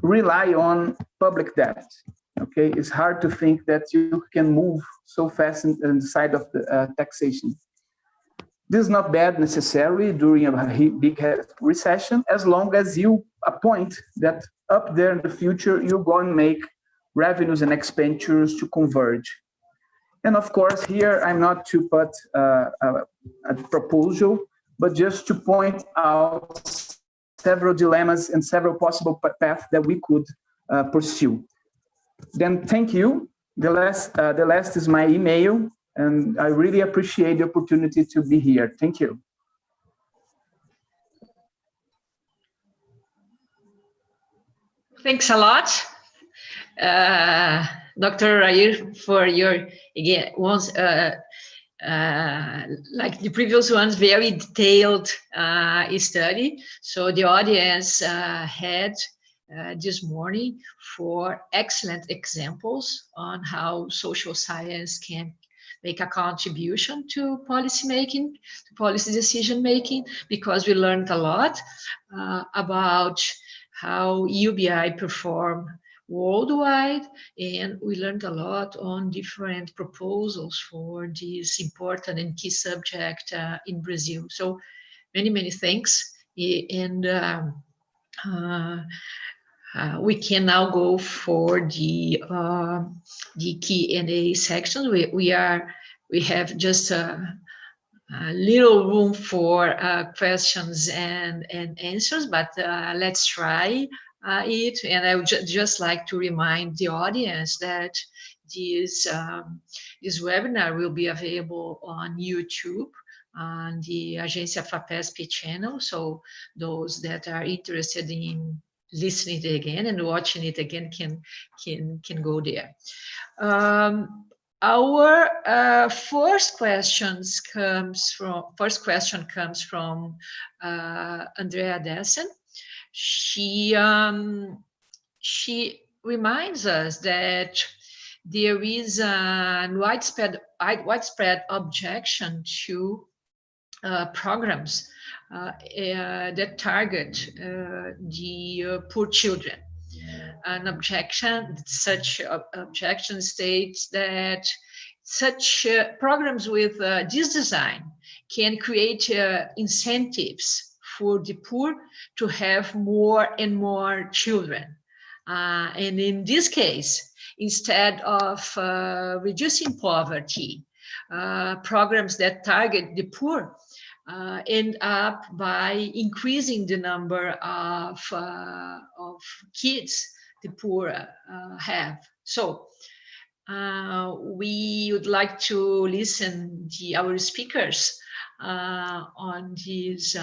rely on public debt. Okay, it's hard to think that you can move so fast on the side of the taxation. This is not bad necessarily during a big recession, as long as you appoint that up there in the future, you're going to make revenues and expenditures to converge. And of course, here I'm not to put a proposal, but just to point out several dilemmas and several possible paths that we could pursue. Then thank you. The last is my email, and I really appreciate the opportunity to be here. Thank you. Thanks a lot, Dr. Orair, for your, again, once, like the previous ones, very detailed study. So the audience had this morning 4 excellent examples on how social science can make a contribution to policy making, to policy decision making, because we learned a lot about how UBI perform worldwide, and we learned a lot on different proposals for this important and key subject in Brazil. So many thanks, and we can now go for the Q&A section. We have just a little room for questions and answers, but let's try it. And I would just like to remind the audience that this webinar will be available on YouTube on the Agência FAPESP channel. So those that are interested in listening to it again and watching it again can go there. Our first question comes from Andrea Dessen. She reminds us that there is a widespread objection to programs that target the poor children. Such objection states that such programs with this design can create incentives for the poor to have more and more children. And in this case, instead of reducing poverty, programs that target the poor end up by increasing the number of kids the poor have. So we would like to listen to our speakers on this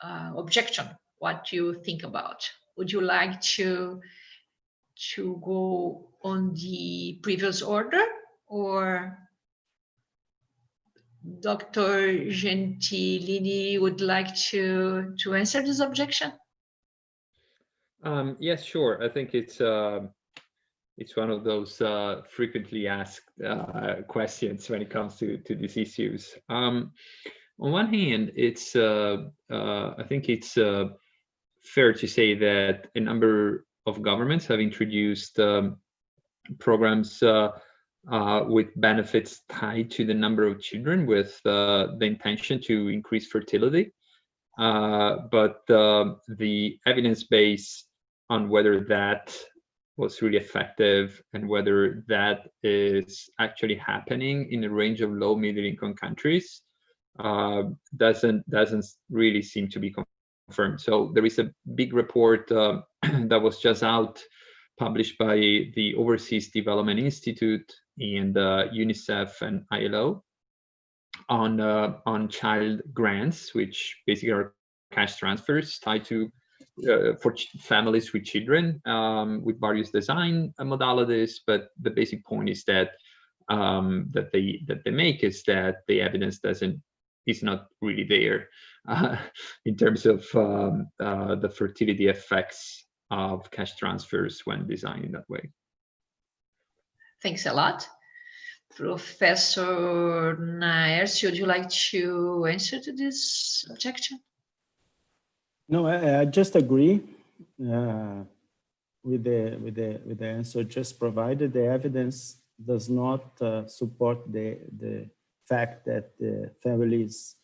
objection. What do you think about? Would you like to go on the previous order, or Dr. Gentilini would like to answer this objection? Yes, sure. I think it's one of those frequently asked questions when it comes to these issues. On one hand, it's I think it's fair to say that a number of governments have introduced programs with benefits tied to the number of children, with the intention to increase fertility. But the evidence base on whether that was really effective and whether that is actually happening in a range of low middle income countries doesn't really seem to be confirmed. So there is a big report that was just out, published by the Overseas Development Institute and UNICEF and ILO on child grants, which basically are cash transfers tied to for families with children with various design modalities. But the basic point is that that they make is that the evidence is not really there in terms of the fertility effects of cash transfers when designed in that way. Thanks a lot. Professor Naércio, would you like to answer to this objection? No, I just agree with the answer just provided. The evidence does not support the fact that families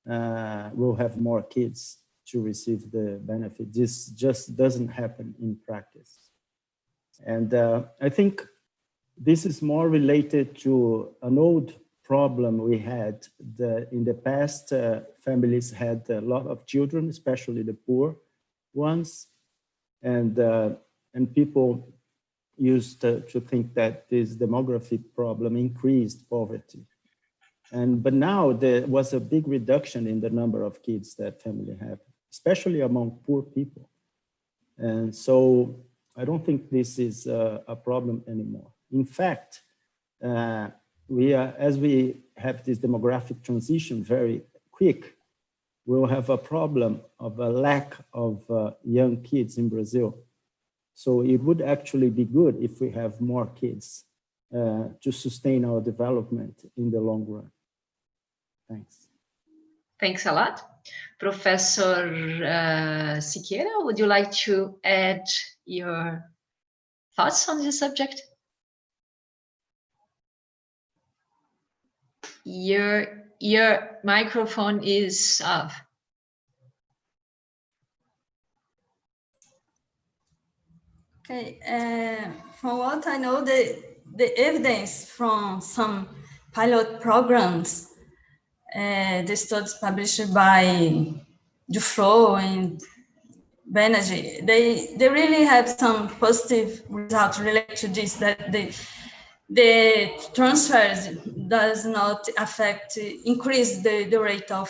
will have more kids to receive the benefit. This just doesn't happen in practice. And I think this is more related to an old problem we had. In the past, families had a lot of children, especially the poor ones, and people used to think that this demographic problem increased poverty. But now there was a big reduction in the number of kids that family have, especially among poor people. And so I don't think this is a problem anymore. In fact, as we have this demographic transition very quick, we'll have a problem of a lack of young kids in Brazil. So it would actually be good if we have more kids to sustain our development in the long run. Thanks. Thanks a lot. Professor Siqueira, would you like to add your thoughts on this subject? Your microphone is off. Okay, from what I know, the evidence from some pilot programs, the studies published by Duflo and Menezes, they really have some positive results related to this, that the transfers does not increase the rate of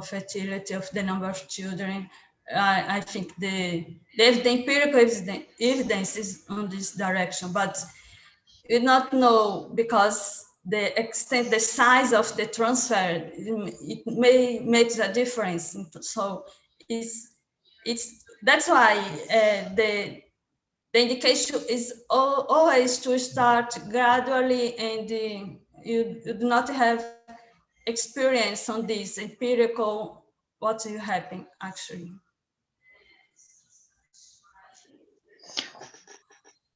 fertility of the number of children. I think the empirical evidence is on this direction, but you don't know because the extent, the size of the transfer, it may make a difference. So that's why the indication is always to start gradually, and you do not have experience on this empirical, what will happen actually.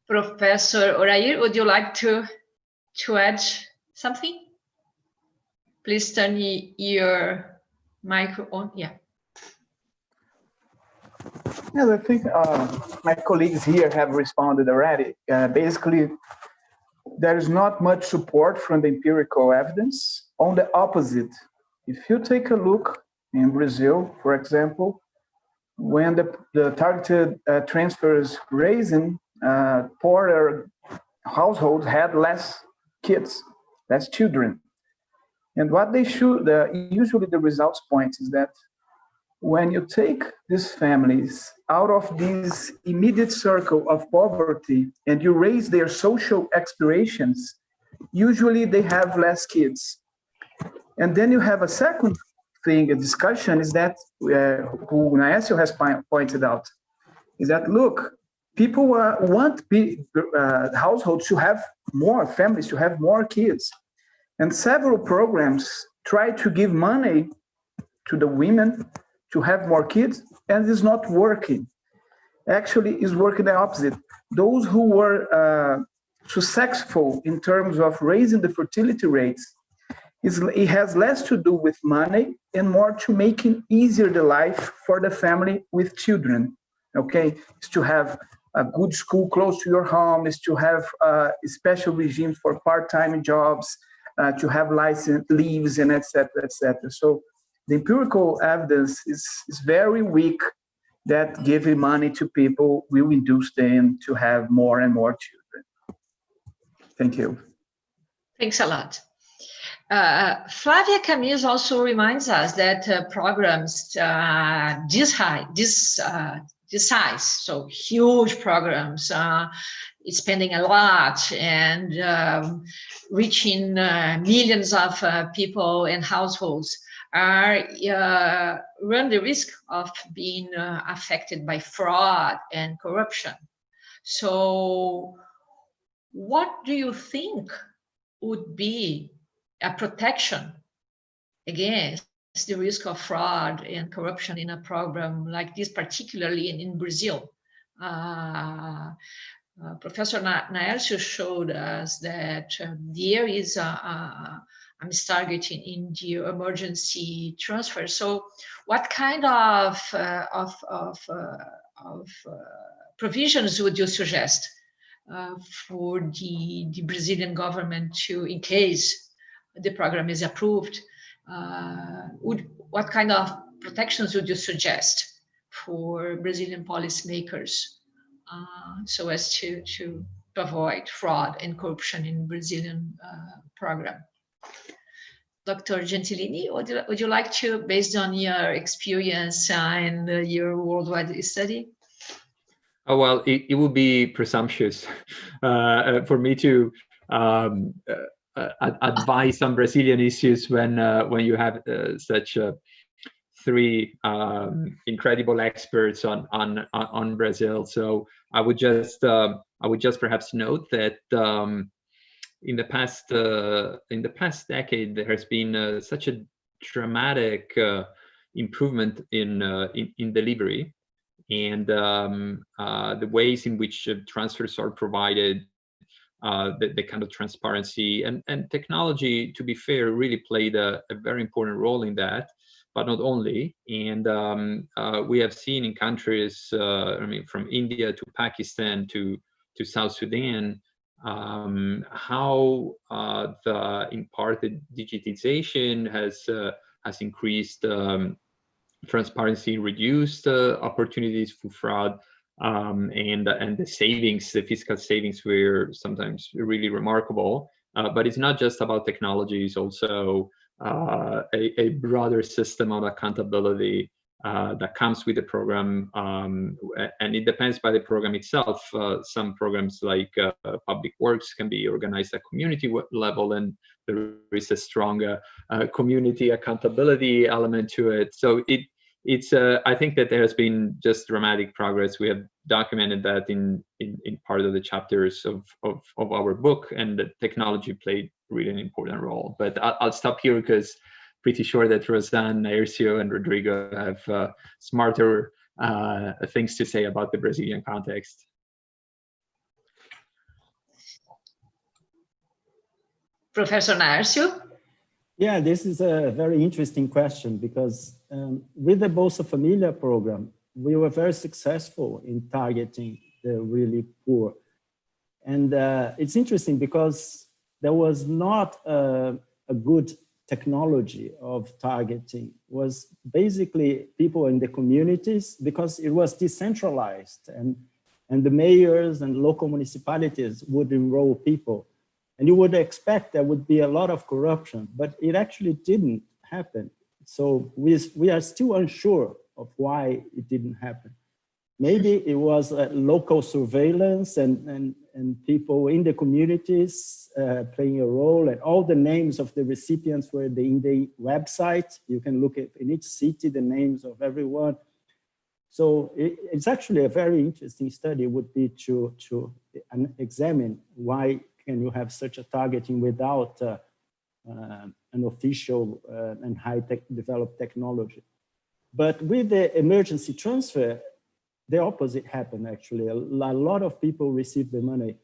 Professor Orair, would you like to add something? Please turn your micro on. Yeah. Yes, I think my colleagues here have responded already. Basically, there is not much support from the empirical evidence. On the opposite, if you take a look in Brazil, for example, when the targeted transfers raising, poorer households had less kids, less children. And what they should, usually the results point is that when you take these families out of this immediate circle of poverty and you raise their social aspirations, usually they have less kids. And then you have a second thing, a discussion, is that who Naércio has pointed out, is that, look, people want households to have more, families to have more kids. And several programs try to give money to the women to have more kids, and it's not working. Actually, it's working the opposite. Those who were successful in terms of raising the fertility rates, it has less to do with money and more to making easier the life for the family with children. Okay, it's to have a good school close to your home, is to have special regimes for part-time jobs, to have license leaves, and etc., etc. So the empirical evidence is very weak that giving money to people will induce them to have more and more children. Thank you. Thanks a lot. Flavia Camis also reminds us that programs this size, so huge programs, spending a lot and reaching millions of people and households, run the risk of being affected by fraud and corruption. So what do you think would be a protection against the risk of fraud and corruption in a program like this, particularly in Brazil? Professor Naércio showed us that there is a I'm targeting in the emergency transfer. So, what kind of provisions would you suggest for the Brazilian government to, in case the program is approved, what kind of protections would you suggest for Brazilian policymakers so as to avoid fraud and corruption in Brazilian program? Dr. Gentilini, would you like to, based on your experience and your worldwide study? Oh, well, it would be presumptuous for me to advise on Brazilian issues when you have such three incredible experts on Brazil. So I would just perhaps note that in the past decade there has been such a dramatic improvement in delivery, and the ways in which transfers are provided, the kind of transparency and technology, to be fair, really played a very important role in that, but not only. And we have seen in countries, I mean, from India to Pakistan to South Sudan, how the imparted digitization has increased transparency, reduced opportunities for fraud, and the savings, the fiscal savings, were sometimes really remarkable. But it's not just about technology; it's also a broader system of accountability that comes with the program, and it depends by the program itself. Some programs like public works can be organized at community level, and there is a stronger community accountability element to it. So it's I think that there has been just dramatic progress. We have documented that in part of the chapters of our book, and the technology played really an important role. But I'll stop here because pretty sure that Rozane, Naércio, and Rodrigo have smarter things to say about the Brazilian context. Professor Naércio? Yeah, this is a very interesting question, because with the Bolsa Família program, we were very successful in targeting the really poor. And it's interesting because there was not a good technology of targeting. It was basically people in the communities, because it was decentralized, and the mayors and local municipalities would enroll people. And you would expect there would be a lot of corruption, but it actually didn't happen. So we are still unsure of why it didn't happen. Maybe it was local surveillance and people in the communities playing a role, and all the names of the recipients were in the website. You can look at in each city the names of everyone. So it's actually a very interesting study, would be to examine why can you have such a targeting without an official and high-tech developed technology. But with the emergency transfer, the opposite happened, actually. A lot of people received the money.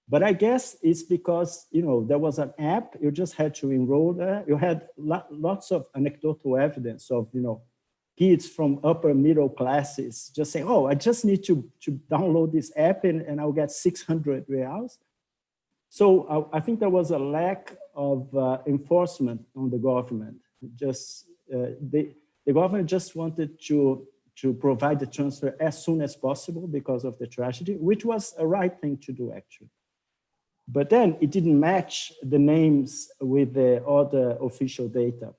But I guess it's because, you know, there was an app, you just had to enroll there. You had lots of anecdotal evidence of, you know, kids from upper middle classes just saying, oh, I just need to download this app and I'll get 600 reals. So I think there was a lack of enforcement on the government. Just the government just wanted to provide the transfer as soon as possible because of the tragedy, which was a right thing to do, actually. But then it didn't match the names with the other official data.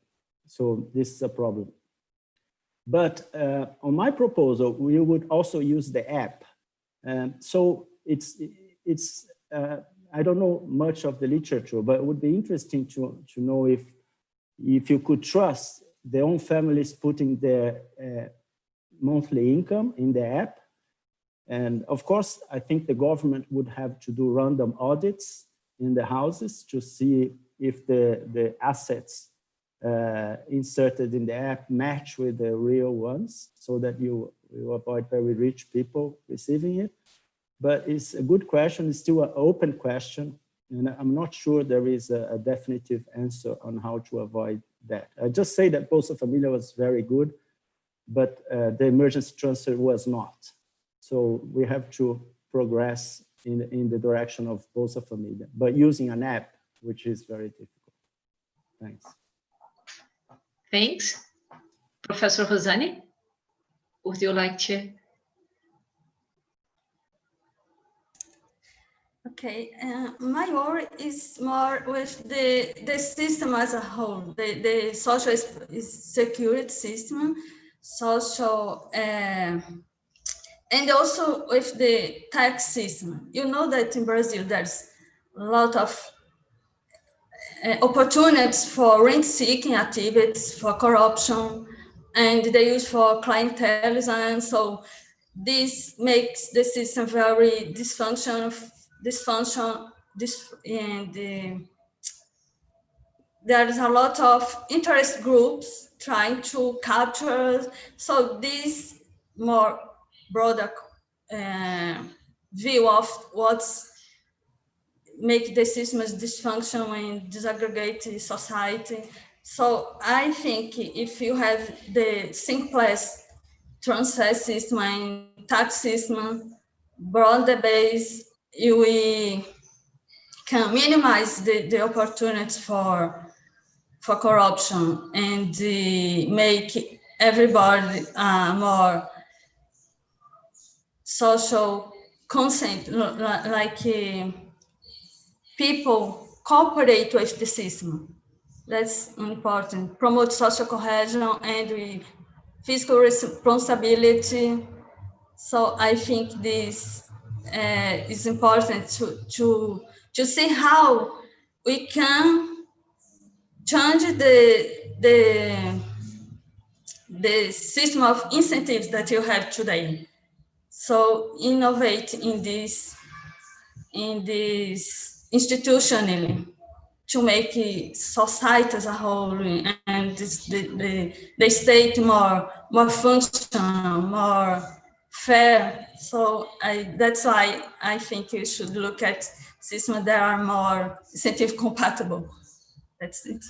So this is a problem. But on my proposal, we would also use the app. So it's I don't know much of the literature, but it would be interesting to know if you could trust their own families putting their monthly income in the app. And of course, I think the government would have to do random audits in the houses to see if the assets inserted in the app match with the real ones, so that you avoid very rich people receiving it. But it's a good question. It's still an open question. And I'm not sure there is a definitive answer on how to avoid that. I just say that Bolsa Família was very good, but the emergency transfer was not. So we have to progress in the direction of Bolsa Família, but using an app, which is very difficult. Thanks. Thanks. Professor Rozane, would you like to? Okay, my worry is more with the system as a whole, the social security system, social, and also with the tax system. You know that in Brazil, there's a lot of opportunities for rent-seeking activities, for corruption, and they use for clientelism. So this makes the system very dysfunctional, and there is a lot of interest groups trying to capture. So this more broader view of what's make the system as dysfunctional and disaggregate society. So I think if you have the simplest transfer system and tax system, broader base, we can minimize the opportunities for corruption and make everybody more social consent, like people cooperate with the system. That's important. Promote social cohesion and fiscal responsibility. So I think this is important to see how we can change the system of incentives that you have today. So innovate in this institutionally to make society as a whole and the state more functional, more fair. So that's why I think you should look at systems that are more incentive compatible. That's it.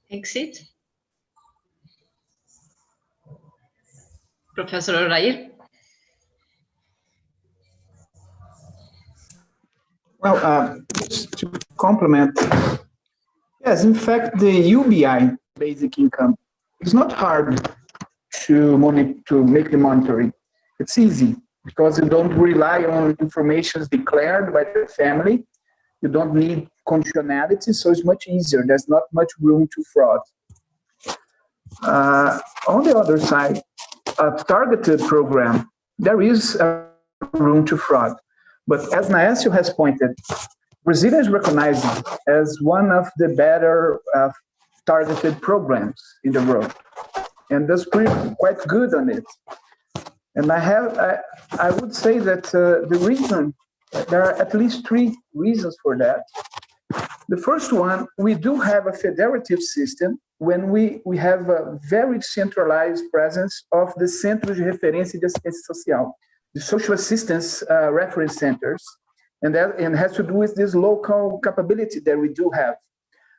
Exit. Professor Orair. Well, just to complement, yes, in fact, the UBI, basic income, is not hard to make the monitoring. It's easy because you don't rely on information declared by the family. You don't need conditionality, so it's much easier. There's not much room to fraud. On the other side, a targeted program, there is a room to fraud. But as Naércio has pointed, Brazil is recognized as one of the better targeted programs in the world, and that's quite good on it. And I would say that the reason, there are at least 3 reasons for that. The first one, we do have a federative system when we have a very centralized presence of the Centros de Referência de Assistência Social, the social assistance reference centers, and that has to do with this local capability that we do have.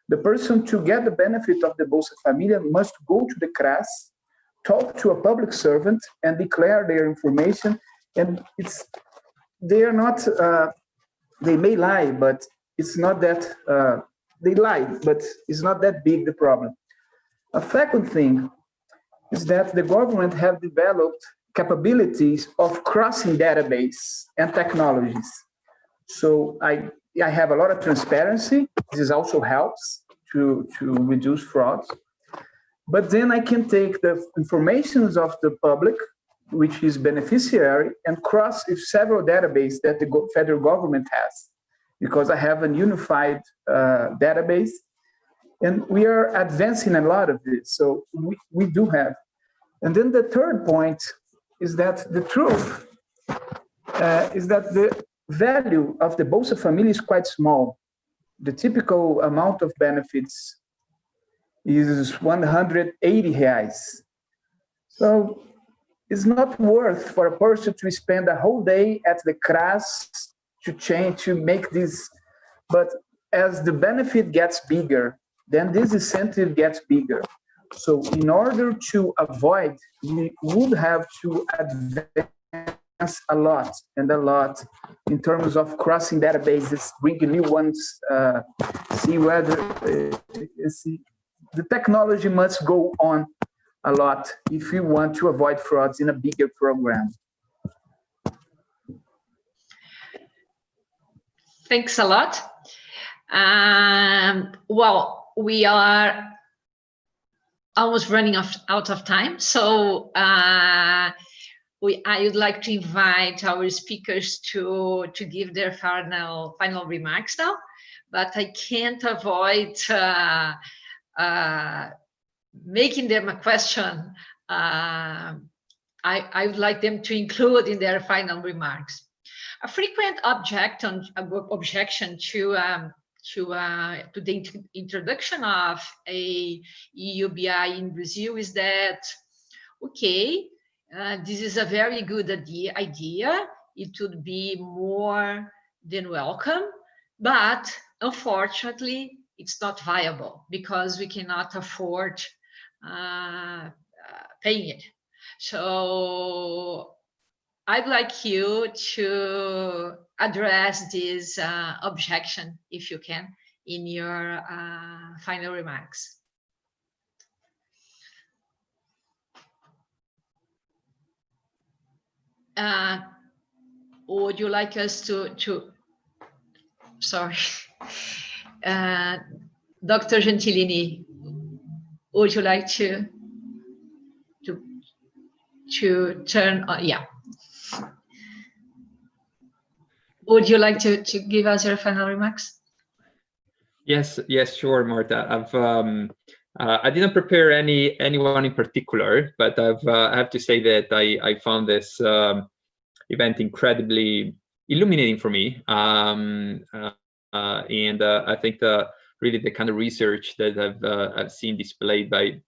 The person to get the benefit of the Bolsa Família must go to the CRAS, talk to a public servant, and declare their information. And they are not, they may lie, but it's not that, they lie, but it's not that big the problem. A second thing is that the government have developed capabilities of crossing database and technologies. So I have a lot of transparency. This also helps to reduce fraud. But then I can take the informations of the public, which is beneficiary, and cross with several databases that the federal government has, because I have a unified database. And we are advancing a lot of this. So we do have. And then the third point is that the truth is that the value of the Bolsa Família is quite small. The typical amount of benefits is 180 reais. So it's not worth for a person to spend a whole day at the CRAS to make this But as the benefit gets bigger, then this incentive gets bigger. So in order to avoid, we would have to advance a lot in terms of crossing databases, bringing new ones, see whether the technology must go on a lot if we want to avoid frauds in a bigger program. Thanks a lot. Well, we are almost running out of time, so I would like to invite our speakers to give their final remarks now, but I can't avoid making them a question. I would like them to include in their final remarks. A frequent objection to the introduction of a UBI in Brazil is that, okay, this is a very good idea. It would be more than welcome, but unfortunately, it's not viable because we cannot afford paying it. So I'd like you to address this objection, if you can, in your final remarks. Would you like us to sorry, Dr. Gentilini, would you like to turn on? Yeah. Would you like to give us your final remarks? Yes, sure, Marta. I didn't prepare anyone in particular, but I have to say that I found this event incredibly illuminating for me, and I think really the kind of research that I've seen displayed by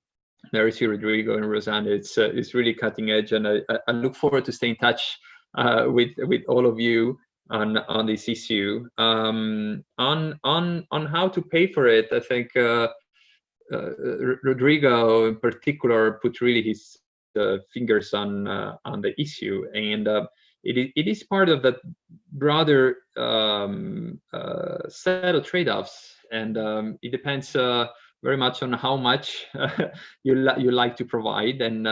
Naércio, Rodrigo, and Rozane, it's really cutting edge, and I look forward to staying in touch with all of you on this issue. On how to pay for it, I think Rodrigo in particular put really his fingers on the issue, and it is part of that broader set of trade-offs, and it depends very much on how much you like to provide, and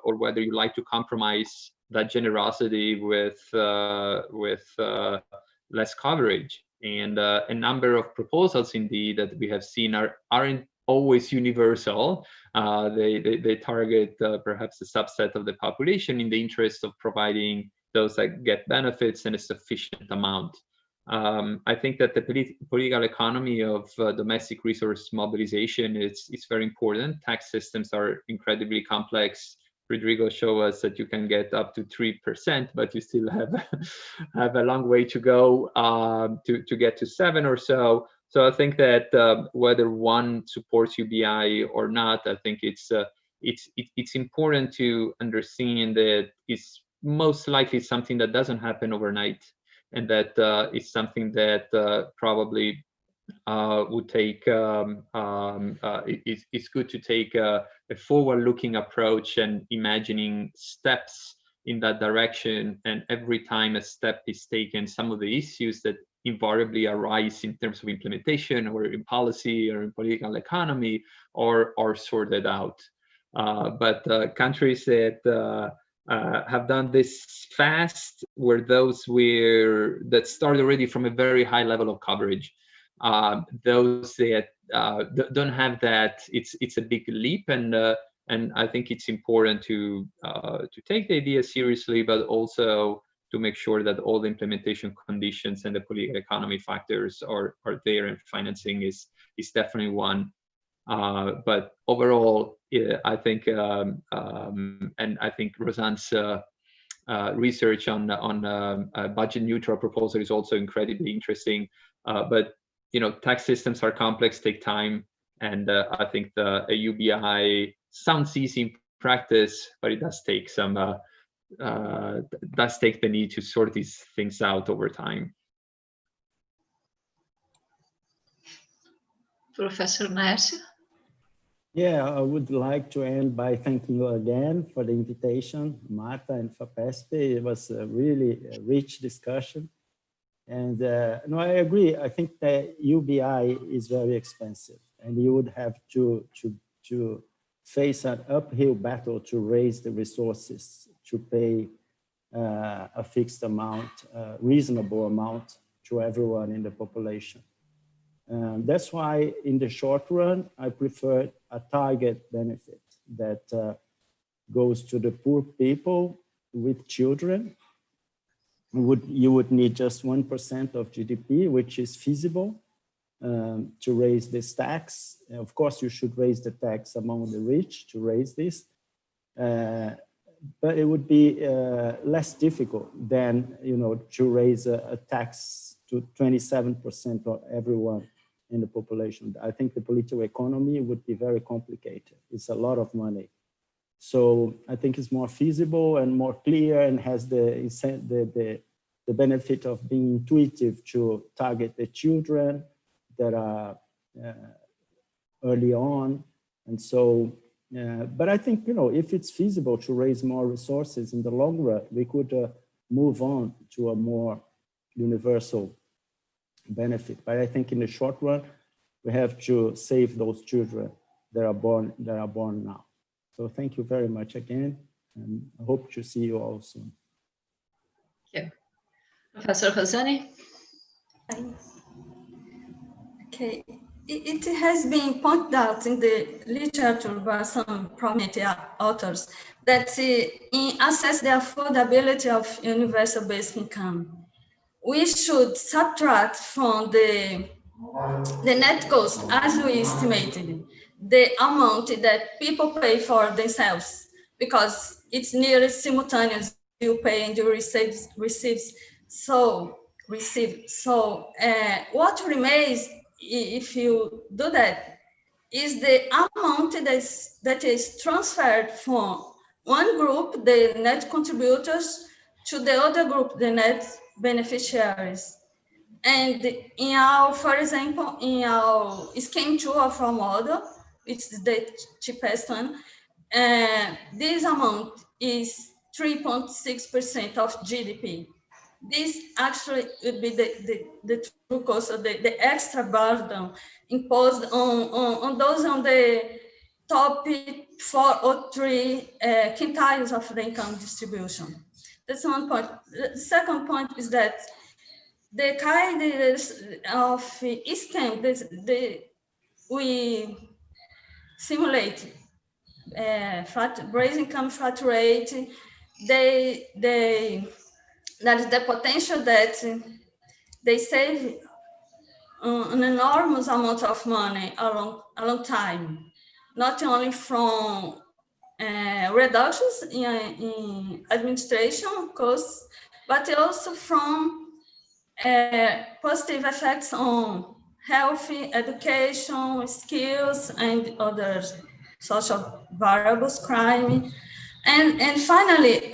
or whether you like to compromise that generosity with less coverage. And a number of proposals indeed that we have seen aren't always universal. They target perhaps a subset of the population in the interest of providing those that get benefits in a sufficient amount. I think that the political economy of domestic resource mobilization is very important. Tax systems are incredibly complex. Rodrigo showed us that you can get up to 3%, but you still have a long way to go to get to 7 or so. So I think that whether one supports UBI or not, I think it's important to understand that it's most likely something that doesn't happen overnight, and that it's something that probably would take, it's good to take a forward-looking approach and imagining steps in that direction. And every time a step is taken, some of the issues that invariably arise in terms of implementation or in policy or in political economy are sorted out. But countries that have done this fast were those that start already from a very high level of coverage. Those that don't have that, it's a big leap, and I think it's important to take the idea seriously, but also to make sure that all the implementation conditions and the political economy factors are there, and financing is definitely one. But overall, I think, and I think Rozane's research on a budget neutral proposal is also incredibly interesting. But tax systems are complex, take time, and I think a UBI sounds easy in practice, but it does take some does take the need to sort these things out over time. Professor Naércio? Yeah, I would like to end by thanking you again for the invitation, Marta and FAPESP. It was a really rich discussion. And no, I agree. I think that UBI is very expensive, and you would have to face an uphill battle to raise the resources to pay a fixed amount, reasonable amount to everyone in the population. That's why in the short run, I prefer a target benefit that goes to the poor people with children. You would need just 1% of GDP, which is feasible to raise this tax. Of course, you should raise the tax among the rich to raise this, but it would be less difficult than to raise a tax to 27% of everyone in the population. I think the political economy would be very complicated. It's a lot of money. So I think it's more feasible and more clear and has the benefit of being intuitive to target the children that are early on. And so, but I think, if it's feasible to raise more resources in the long run, we could move on to a more universal benefit. But I think in the short run, we have to save those children that are born now. So thank you very much again, and I hope to see you all soon. Yeah. Professor Rozane? Okay, it has been pointed out in the literature by some prominent authors that in assess the affordability of universal basic income, we should subtract from the net cost, as we estimated, the amount that people pay for themselves, because it's nearly simultaneous. You pay and you receive. So what remains, if you do that, is the amount that is transferred from one group, the net contributors, to the other group, the net beneficiaries. And for example, in our scheme 2 of our model, it's the cheapest one, this amount is 3.6% of GDP. This actually would be the true cost of the extra burden imposed on those on the top 4 or 3 quintiles of the income distribution. That's one point. The second point is that the kind of scheme we simulate base income flat rate. That is the potential that they save an enormous amount of money a long time, not only from reductions in administration costs, but also from positive effects on health, education, skills, and other social variables, crime. And finally,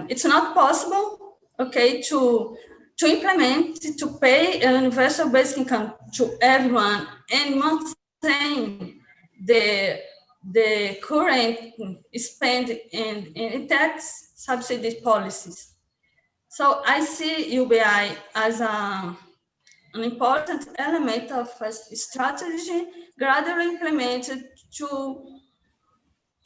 it's not possible, to implement, to pay a universal basic income to everyone and maintain the current spend in tax subsidy policies. So I see UBI as an important element of a strategy gradually implemented to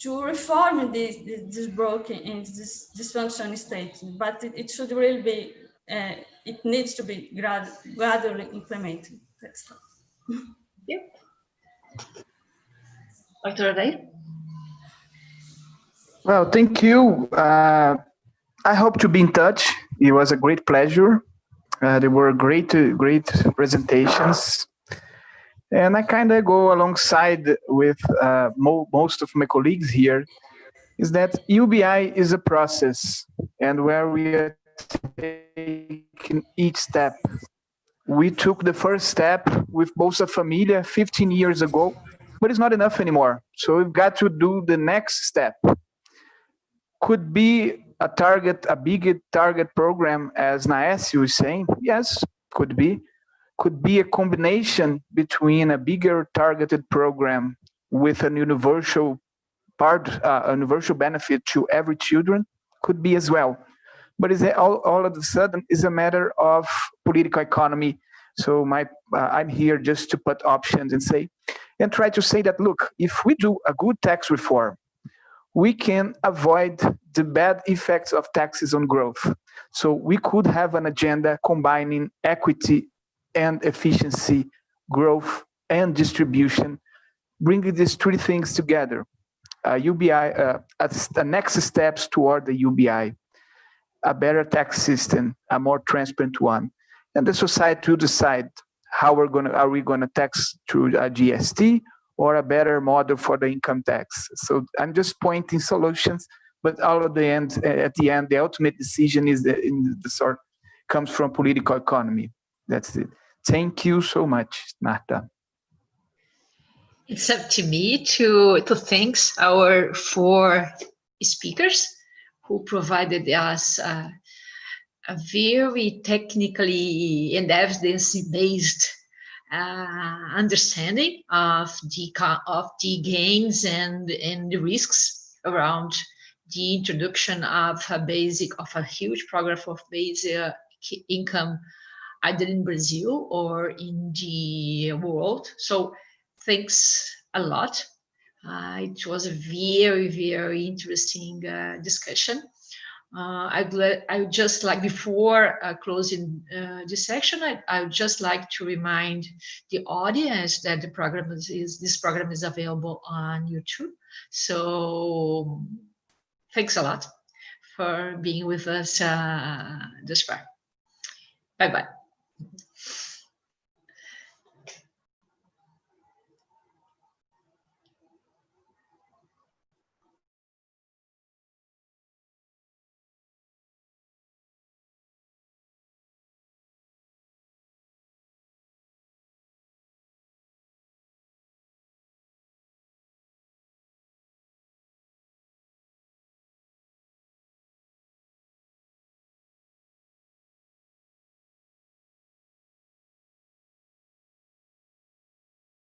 reform this broken and this dysfunctional state, but it should really be, it needs to be gradually implemented. That's all. Yep. Dr. Orair? Well, thank you. I hope to be in touch. It was a great pleasure. There were great presentations. And I kind of go alongside with most of my colleagues here, is that UBI is a process, and where we are taking each step. We took the first step with Bolsa Familia 15 years ago, but it's not enough anymore. So we've got to do the next step. Could be a big target program as Naércio is saying? Yes, could be. Could be a combination between a bigger targeted program with an universal universal benefit to every children, could be as well. But is it all of a sudden is a matter of political economy. So I'm here just to put options and try to say that, look, if we do a good tax reform, we can avoid the bad effects of taxes on growth. So we could have an agenda combining equity and efficiency, growth and distribution, bringing these three things together. UBI, the next steps toward the UBI, a better tax system, a more transparent one, and the society will decide how are we going to tax through a GST or a better model for the income tax. So I'm just pointing solutions, but at the end, the ultimate decision comes from political economy. That's it. Thank you so much, Marta. It's up to me to thank our 4 speakers who provided us a very technically and evidence-based understanding of the gains and the risks around the introduction of a huge program of basic income, either in Brazil or in the world. So thanks a lot. It was a very, very interesting discussion. I would just like, before closing this section, I would just like to remind the audience that this program is available on YouTube. So thanks a lot for being with us this far. Bye-bye.